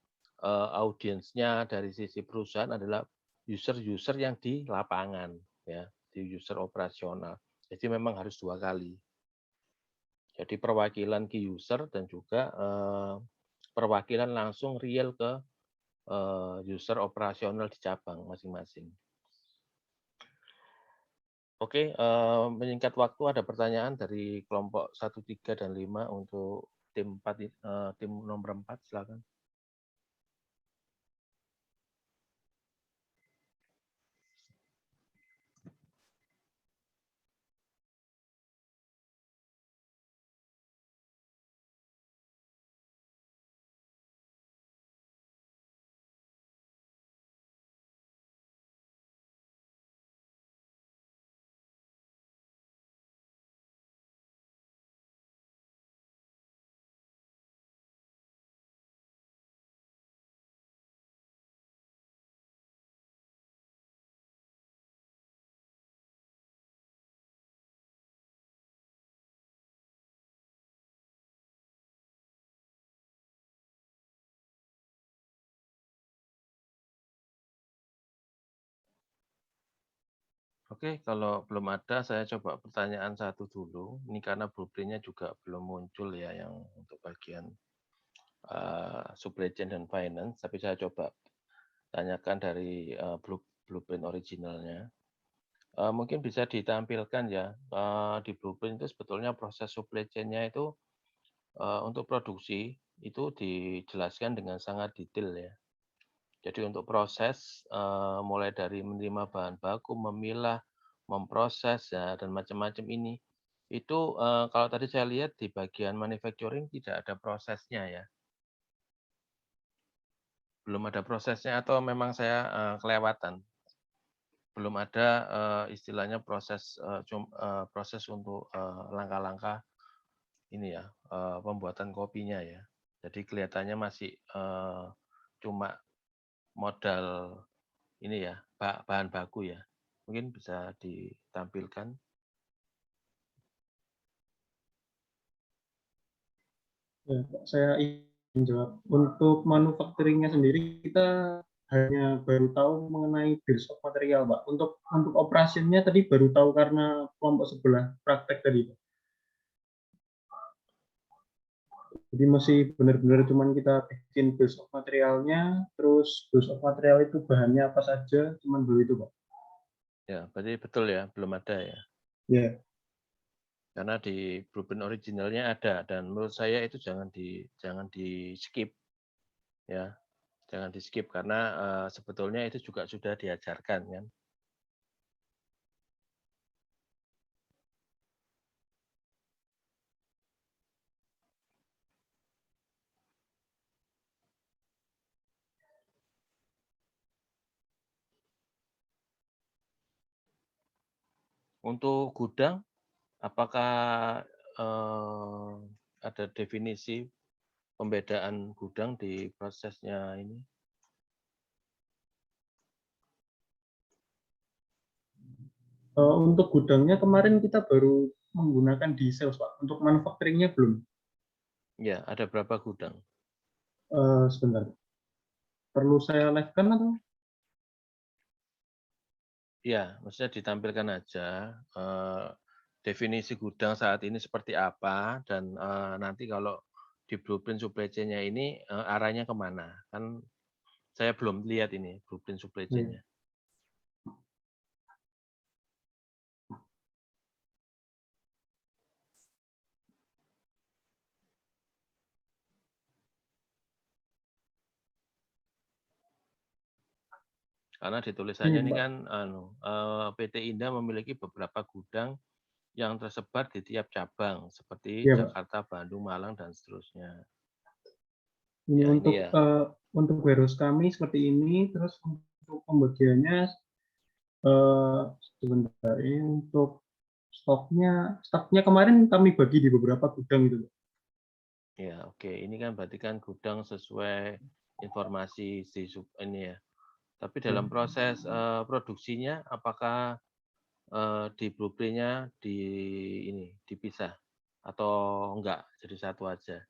audiensnya dari sisi perusahaan adalah user-user yang di lapangan ya, di user operasional. Jadi memang harus 2 kali. Jadi perwakilan key user dan juga perwakilan langsung real ke user operasional di cabang masing-masing. Oke, menyingkat waktu ada pertanyaan dari kelompok 1, 3, dan 5 untuk tim 4, tim nomor 4, silakan. Oke, kalau belum ada, saya coba pertanyaan satu dulu. Ini karena blueprint-nya juga belum muncul ya, yang untuk bagian supply chain dan finance. Tapi saya coba tanyakan dari blueprint originalnya. Mungkin bisa ditampilkan ya, di blueprint itu sebetulnya proses supply chain-nya itu untuk produksi itu dijelaskan dengan sangat detail ya. Jadi untuk proses mulai dari menerima bahan baku, memilah, memproses ya, dan macam-macam ini, itu kalau tadi saya lihat di bagian manufacturing tidak ada prosesnya ya. Belum ada prosesnya atau memang saya kelewatan. Belum ada istilahnya proses proses untuk langkah-langkah ini ya, pembuatan kopinya ya. Jadi kelihatannya masih cuma modal ini ya, bahan baku ya. Mungkin bisa ditampilkan. Ya, Pak, saya ingin jawab. Untuk manufacturing-nya sendiri kita hanya baru tahu mengenai bills of material, Pak. Untuk operasinya tadi baru tahu karena kelompok sebelah praktek tadi, Pak. Jadi masih benar-benar cuman kita bikin bills of materialnya, terus bills of material itu bahannya apa saja, cuman baru itu, Pak. Ya, berarti betul ya, belum ada ya. Ya. Karena di blueprint originalnya ada dan menurut saya itu jangan di skip ya. Jangan di skip karena sebetulnya itu juga sudah diajarkan kan. Untuk gudang, apakah ada definisi pembedaan gudang di prosesnya ini? Untuk gudangnya kemarin kita baru menggunakan diesel, Pak. Untuk manufacturing-nya belum. Ya, ada berapa gudang? Sebentar. Perlu saya live-kan atau? Ya, maksudnya ditampilkan aja definisi gudang saat ini seperti apa dan nanti kalau di blueprint supply chain-nya ini arahnya kemana? Kan saya belum lihat ini blueprint supply chain-nya. Karena di tulisannya ini Mbak. kan PT Indah memiliki beberapa gudang yang tersebar di tiap cabang seperti Iya, Pak. Jakarta, Bandung, Malang dan seterusnya. Ini Ya, ini untuk ya. warehouse kami seperti ini, terus untuk pembagiannya sebentar ini untuk stoknya kemarin kami bagi di beberapa gudang gitu. Pak. Ya, oke. Ini kan berarti kan gudang sesuai informasi ini ya. Tapi dalam proses produksinya, apakah di blueprint-nya dipisah atau enggak jadi satu aja?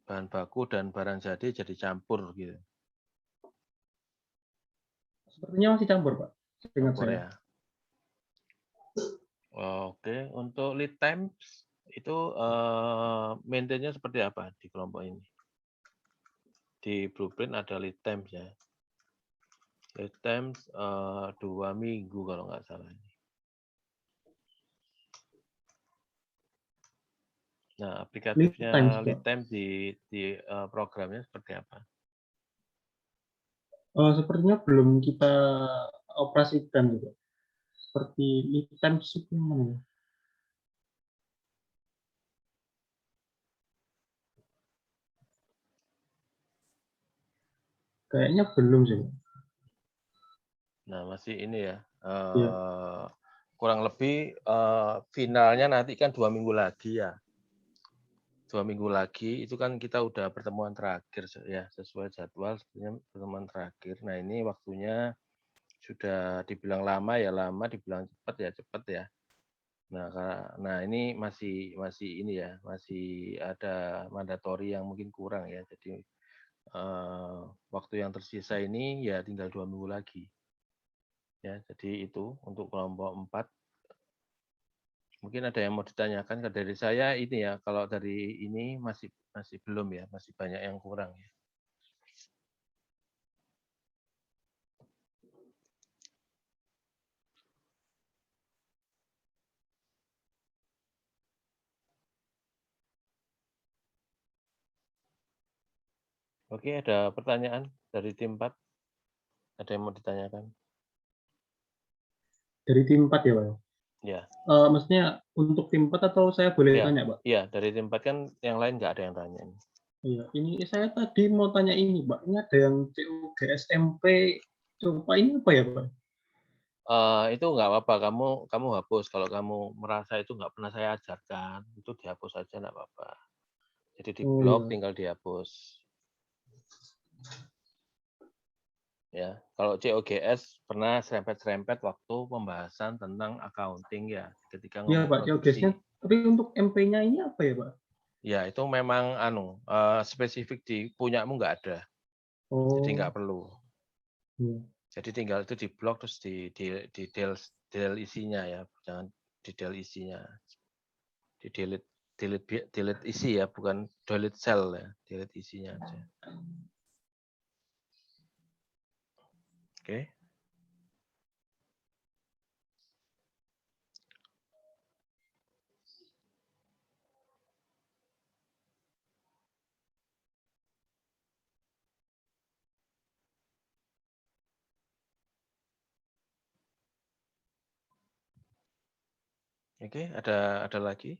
Bahan baku dan barang jadi campur gitu. Sepertinya masih campur, Pak. Seingat Campur saya. ya. Oke, untuk lead times itu maintain-nya seperti apa di kelompok ini? Di blueprint ada lead times ya. Lead times 2 minggu kalau nggak salah. Nah, aplikatifnya lead time di programnya seperti apa? Sepertinya belum kita operasikan gitu. Seperti lead time itu mana ya? Kayaknya belum sih. Nah, masih ini ya. Iya. Kurang lebih finalnya nanti kan 2 minggu lagi ya. 2 minggu lagi itu kan kita udah pertemuan terakhir ya, sesuai jadwal sebenarnya pertemuan terakhir. Nah, ini waktunya sudah dibilang lama ya lama, dibilang cepat ya. Nah ini masih ini ya, masih ada mandatori yang mungkin kurang ya. Jadi waktu yang tersisa ini ya tinggal 2 minggu lagi. Ya, jadi itu untuk kelompok 4. Mungkin ada yang mau ditanyakan dari saya ini ya, kalau dari ini masih belum ya, masih banyak yang kurang ya. Oke, ada pertanyaan dari tim 4? Ada yang mau ditanyakan? Dari tim 4 ya, Pak? Ya. Maksudnya untuk tim 4 atau saya boleh tanya, Pak? Iya, dari tim 4 kan yang lain nggak ada yang tanya. Iya, ini saya tadi mau tanya ini, Pak. Ini ada yang COGS MP. Coba ini apa ya, Pak? Itu nggak apa-apa, kamu hapus. Kalau kamu merasa itu nggak pernah saya ajarkan, itu dihapus saja nggak apa-apa. Jadi di blog tinggal dihapus. Ya, kalau COGS pernah serempet-serempet waktu pembahasan tentang accounting ya, ketika ngomong Pak, produksi. tapi untuk MP-nya ini apa ya, Pak? Ya, itu memang spesifik di punyamu nggak ada. Jadi nggak perlu. Jadi tinggal itu di blok terus di del isinya ya, jangan di del isinya. Di delete isi ya, bukan delete cell ya, delete isinya aja. Oke. Oke, ada lagi?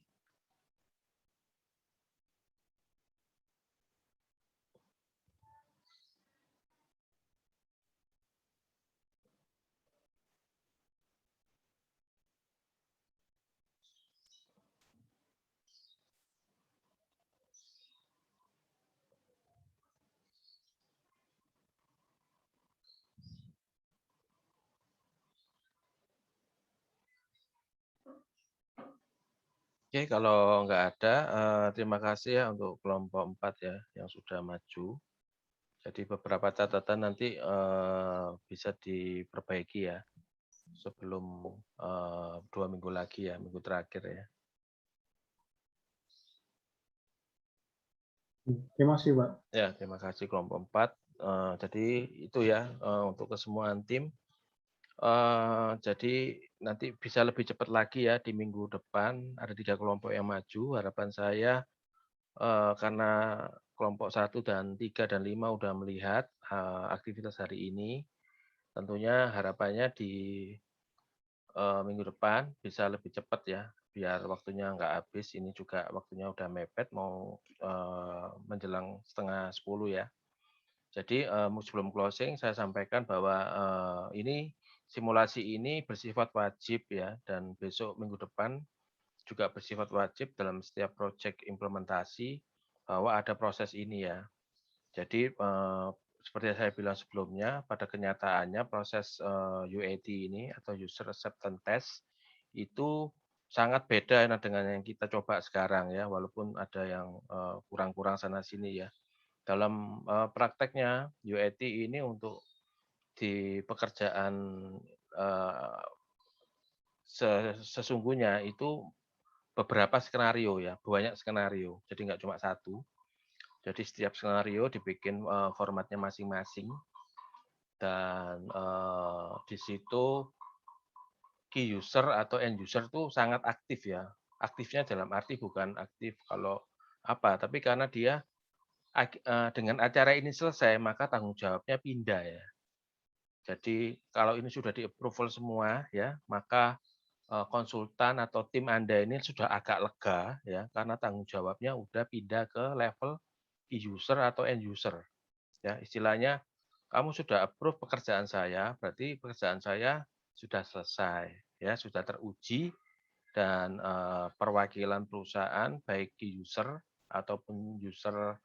Oke, kalau nggak ada, terima kasih ya untuk kelompok 4 ya yang sudah maju. Jadi beberapa catatan nanti bisa diperbaiki ya sebelum 2 minggu lagi ya, minggu terakhir ya. Terima kasih, Pak. Ya, terima kasih kelompok 4. Jadi itu ya untuk kesemuaan tim. Jadi nanti bisa lebih cepat lagi ya di minggu depan ada 3 kelompok yang maju. Harapan saya karena kelompok 1 dan 3 dan 5 udah melihat aktivitas hari ini. Tentunya harapannya di minggu depan bisa lebih cepat ya, biar waktunya nggak habis. Ini juga waktunya udah mepet, mau menjelang 9:30 ya. Jadi sebelum closing saya sampaikan bahwa ini simulasi ini bersifat wajib ya, dan besok minggu depan juga bersifat wajib dalam setiap proyek implementasi bahwa ada proses ini ya. Jadi seperti yang saya bilang sebelumnya, pada kenyataannya proses UAT ini atau User Acceptance Test itu sangat beda dengan yang kita coba sekarang ya, walaupun ada yang kurang-kurang sana sini ya. Dalam prakteknya UAT ini untuk di pekerjaan sesungguhnya itu beberapa skenario ya, banyak skenario. Jadi nggak cuma satu. Jadi setiap skenario dibikin formatnya masing-masing dan di situ key user atau end user itu sangat aktif ya. Aktifnya dalam arti bukan aktif kalau apa, tapi karena dia dengan acara ini selesai maka tanggung jawabnya pindah ya. Jadi kalau ini sudah di-approval semua ya, maka konsultan atau tim Anda ini sudah agak lega ya, karena tanggung jawabnya udah pindah ke level key user atau end user. Ya, istilahnya kamu sudah approve pekerjaan saya, berarti pekerjaan saya sudah selesai ya, sudah teruji dan perwakilan perusahaan baik key user ataupun user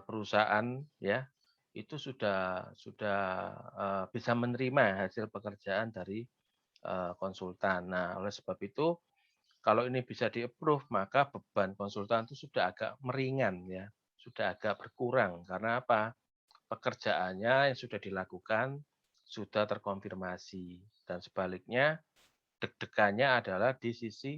perusahaan ya itu sudah bisa menerima hasil pekerjaan dari konsultan. Nah, oleh sebab itu kalau ini bisa di-approve maka beban konsultan itu sudah agak meringan ya, sudah agak berkurang karena apa? Pekerjaannya yang sudah dilakukan sudah terkonfirmasi dan sebaliknya deg-degannya adalah di sisi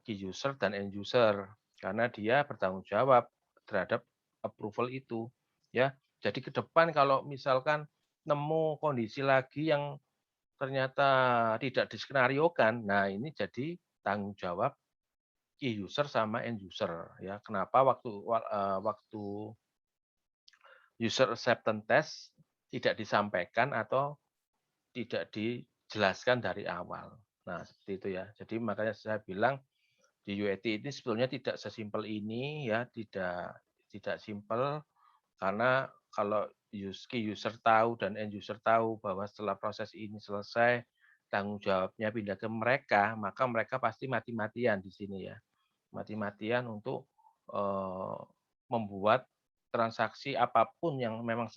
key user dan end user karena dia bertanggung jawab terhadap approval itu ya. Jadi ke depan kalau misalkan nemu kondisi lagi yang ternyata tidak diskenariokan, nah ini jadi tanggung jawab key user sama end user ya. Kenapa waktu user acceptance test tidak disampaikan atau tidak dijelaskan dari awal. Nah, seperti itu ya. Jadi makanya saya bilang di UAT ini sebetulnya tidak sesimpel ini ya, tidak simpel karena kalau key user tahu dan end user tahu bahwa setelah proses ini selesai tanggung jawabnya pindah ke mereka, maka mereka pasti mati-matian di sini ya. Mati-matian untuk membuat transaksi apapun yang memang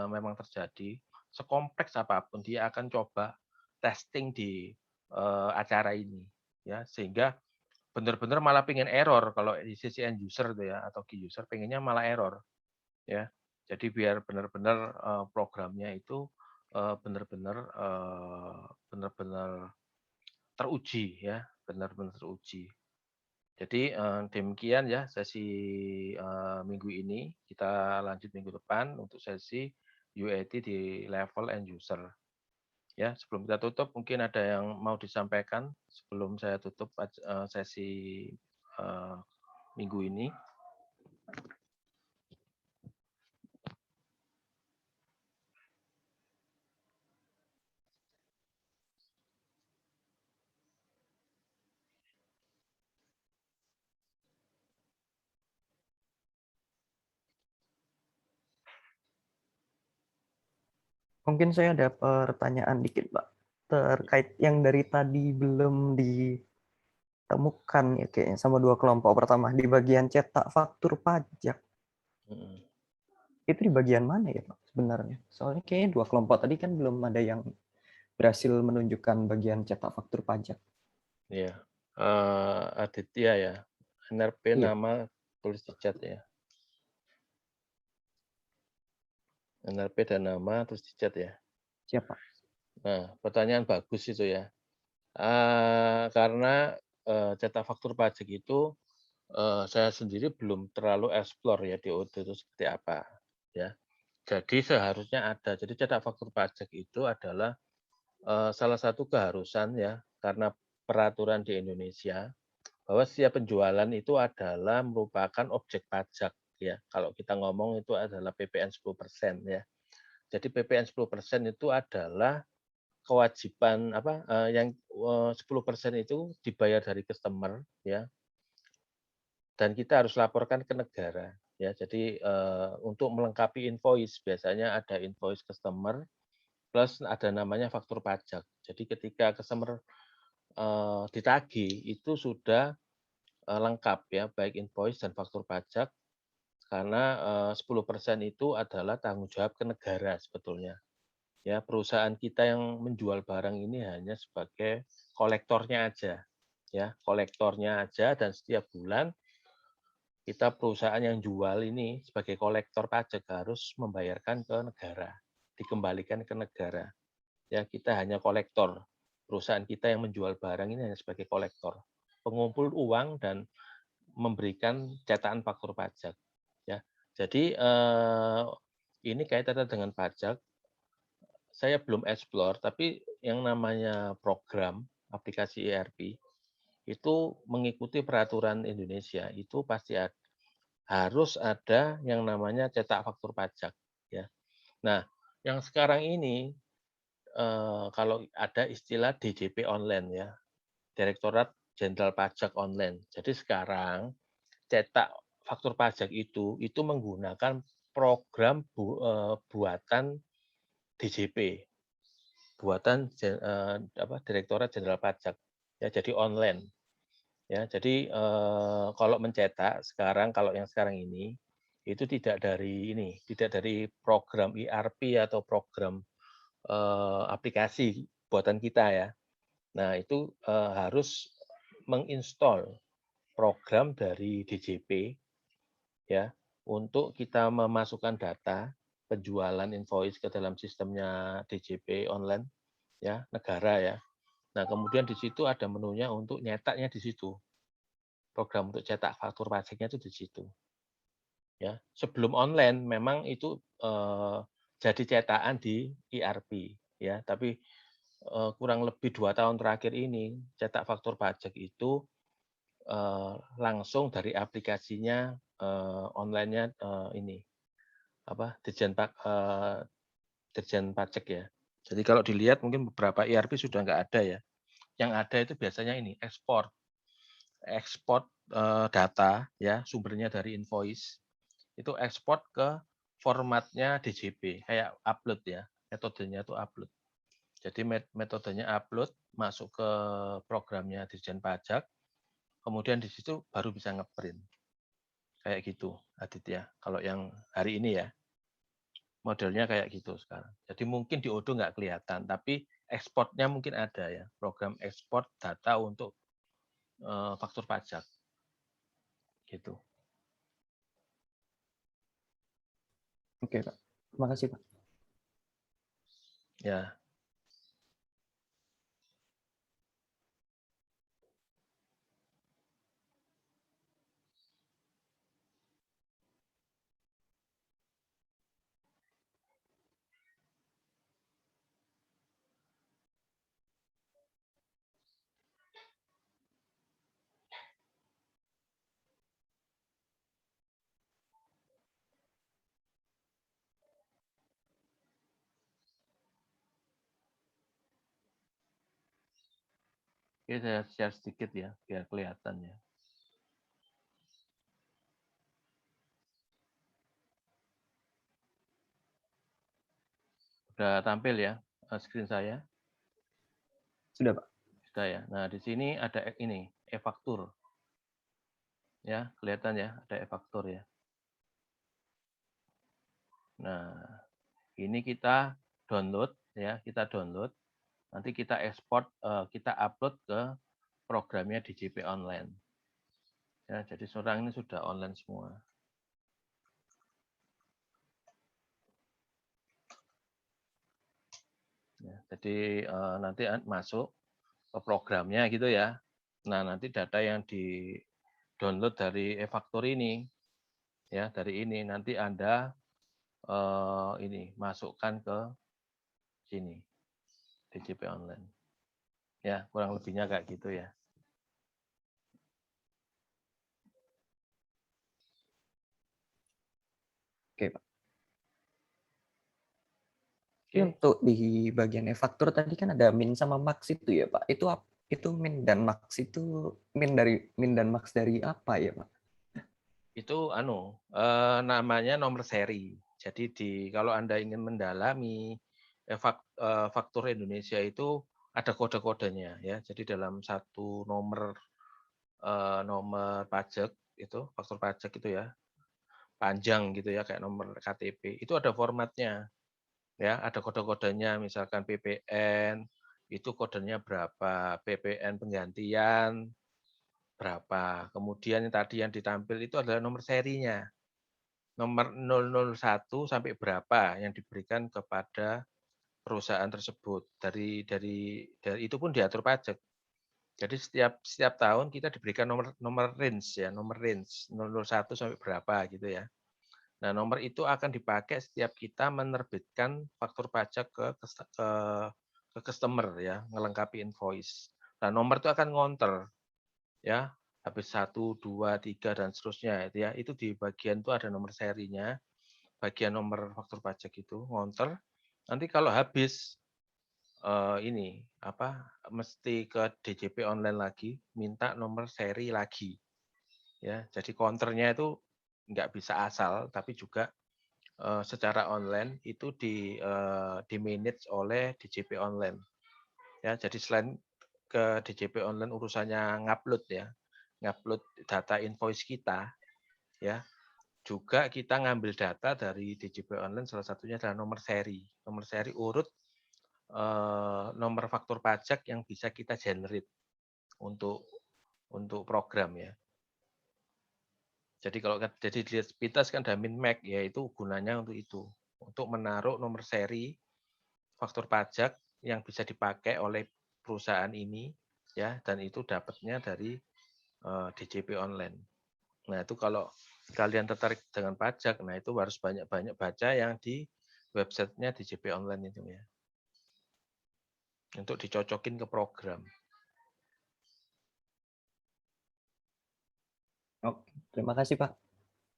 memang terjadi, sekompleks apapun dia akan coba testing di acara ini ya, sehingga benar-benar malah pengen error kalau di sisi end user itu ya atau key user pengennya malah error ya. Jadi biar benar-benar programnya itu benar-benar teruji ya, benar-benar teruji. Jadi demikian ya sesi minggu ini. Kita lanjut minggu depan untuk sesi UAT di level end user. Ya, sebelum kita tutup mungkin ada yang mau disampaikan sebelum saya tutup sesi minggu ini. Mungkin saya ada pertanyaan dikit, Pak. Terkait yang dari tadi belum ditemukan ya kayaknya sama dua kelompok. Pertama di bagian cetak faktur pajak. Itu di bagian mana ya, Pak, sebenarnya? Soalnya kayaknya dua kelompok tadi kan belum ada yang berhasil menunjukkan bagian cetak faktur pajak. Iya. Aditya ya. NRP Iya. nama tulis di chat ya. NRP dan nama terus di chat ya. Siapa? Nah, pertanyaan bagus itu ya. Karena cetak faktur pajak itu saya sendiri belum terlalu explore ya di OD itu seperti apa ya. Jadi seharusnya ada. Jadi cetak faktur pajak itu adalah salah satu keharusan ya karena peraturan di Indonesia bahwa setiap penjualan itu adalah merupakan objek pajak ya. Kalau kita ngomong itu adalah PPN 10% ya. Jadi PPN 10% itu adalah kewajiban yang 10% itu dibayar dari customer ya. Dan kita harus laporkan ke negara ya. Jadi untuk melengkapi invoice biasanya ada invoice customer plus ada namanya faktur pajak. Jadi ketika customer ditagih itu sudah lengkap ya, baik invoice dan faktur pajak, karena 10% itu adalah tanggung jawab ke negara sebetulnya. Ya, perusahaan kita yang menjual barang ini hanya sebagai kolektornya aja, ya, kolektornya aja, dan setiap bulan kita perusahaan yang jual ini sebagai kolektor pajak harus membayarkan ke negara, dikembalikan ke negara. Ya, kita hanya kolektor. Perusahaan kita yang menjual barang ini hanya sebagai kolektor, pengumpul uang dan memberikan cetakan faktur pajak. Ya, jadi ini kaitannya dengan pajak. Saya belum explore, tapi yang namanya program aplikasi ERP itu mengikuti peraturan Indonesia, itu pasti harus ada yang namanya cetak faktur pajak. Ya. Nah, yang sekarang ini kalau ada istilah DJP online ya, Direktorat Jenderal Pajak Online. Jadi sekarang cetak faktur pajak itu menggunakan program buatan DJP, buatan Direktorat Jenderal Pajak. Ya, jadi online. Ya, jadi kalau mencetak sekarang, kalau yang sekarang ini itu tidak dari program ERP atau program aplikasi buatan kita ya. Nah, itu harus menginstall program dari DJP ya untuk kita memasukkan data penjualan invoice ke dalam sistemnya DJP online ya, negara ya. Nah, kemudian di situ ada menunya untuk nyetaknya di situ. Program untuk cetak faktur pajaknya itu di situ. Ya, sebelum online memang itu jadi cetakan di ERP ya, tapi kurang lebih 2 tahun terakhir ini cetak faktur pajak itu langsung dari aplikasinya online-nya ini Dirjen Pajak ya. Jadi kalau dilihat mungkin beberapa ERP sudah nggak ada ya. Yang ada itu biasanya ini ekspor data ya, sumbernya dari invoice itu ekspor ke formatnya DJP kayak upload ya, metodenya itu upload. Jadi metodenya upload masuk ke programnya Dirjen Pajak, kemudian di situ baru bisa ngeprint. Kayak gitu, Aditya. Kalau yang hari ini ya, modelnya kayak gitu sekarang. Jadi mungkin di Odoo nggak kelihatan, tapi ekspornya mungkin ada ya, program ekspor data untuk faktur pajak. Gitu. Oke, Pak. Terima kasih, Pak. Ya. Oke, saya share sedikit ya, biar kelihatan ya. Sudah tampil ya screen saya? Sudah, Pak. Sudah ya. Nah, di sini ada ini, e-faktur. Ya, kelihatan ya, ada e-faktur ya. Nah, ini kita download ya, kita download. Nanti kita ekspor, kita upload ke programnya DJP online. Ya, jadi sekarang ini sudah online semua. Ya, jadi nanti masuk ke programnya gitu ya. Nah, nanti data yang di download dari e-faktur ini, ya dari ini nanti Anda ini masukkan ke sini DJP online. Ya, kurang lebihnya kayak gitu ya. Tapi untuk di bagian e-faktur tadi kan ada min sama max itu ya Pak. Itu min dan max itu min dan max dari apa ya Pak? Itu namanya nomor seri. Jadi kalau Anda ingin mendalami faktur Indonesia itu ada kode-kodenya ya. Jadi dalam satu nomor pajak itu, faktur pajak itu ya, panjang gitu ya kayak nomor KTP, itu ada formatnya. Ya, ada kode-kodenya, misalkan PPN itu kodenya berapa, PPN penggantian berapa. Kemudian yang tadi yang ditampil itu adalah nomor serinya. Nomor 001 sampai berapa yang diberikan kepada perusahaan tersebut. Dari itu pun diatur pajak. Jadi setiap tahun kita diberikan nomor range ya, nomor range 001 sampai berapa gitu ya. Nah, nomor itu akan dipakai setiap kita menerbitkan faktur pajak ke customer ya, melengkapi invoice. Nah, nomor itu akan ngonter ya, habis 1, 2, 3 dan seterusnya itu ya. Itu di bagian itu ada nomor serinya. Bagian nomor faktur pajak itu ngonter. Nanti kalau habis mesti ke DJP online lagi, minta nomor seri lagi. Ya, jadi counternya itu nggak bisa asal, tapi juga secara online itu di manage oleh DJP online. Ya, jadi selain ke DJP online urusannya ngupload ya, ngupload data invoice kita, ya, juga kita ngambil data dari DJP online, salah satunya adalah nomor seri urut nomor faktur pajak yang bisa kita generate untuk program ya. Jadi kalau jadi di Spitas kan ada min-max, yaitu gunanya untuk itu, untuk menaruh nomor seri faktur pajak yang bisa dipakai oleh perusahaan ini, ya, dan itu dapatnya dari DJP online. Nah itu kalau kalian tertarik dengan pajak, nah itu harus banyak-banyak baca yang di websitenya DJP online itu ya, untuk dicocokin ke program. Oke, terima kasih Pak.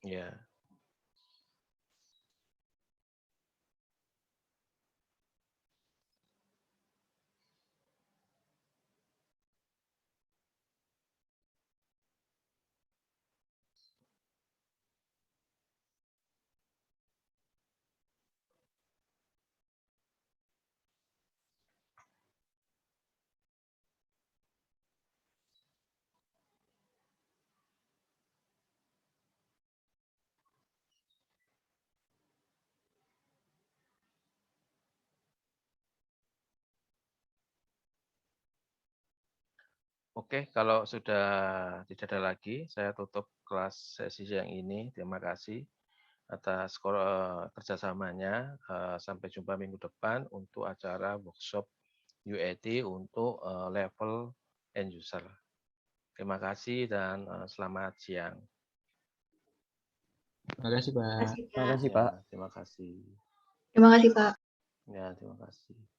Ya. Oke, kalau sudah tidak ada lagi, saya tutup kelas sesi yang ini. Terima kasih atas kerjasamanya. Sampai jumpa minggu depan untuk acara workshop UAT untuk level end user. Terima kasih dan selamat siang. Terima kasih Pak. Terima kasih Pak. Ya, terima kasih. Terima kasih, Pak. Ya, terima kasih.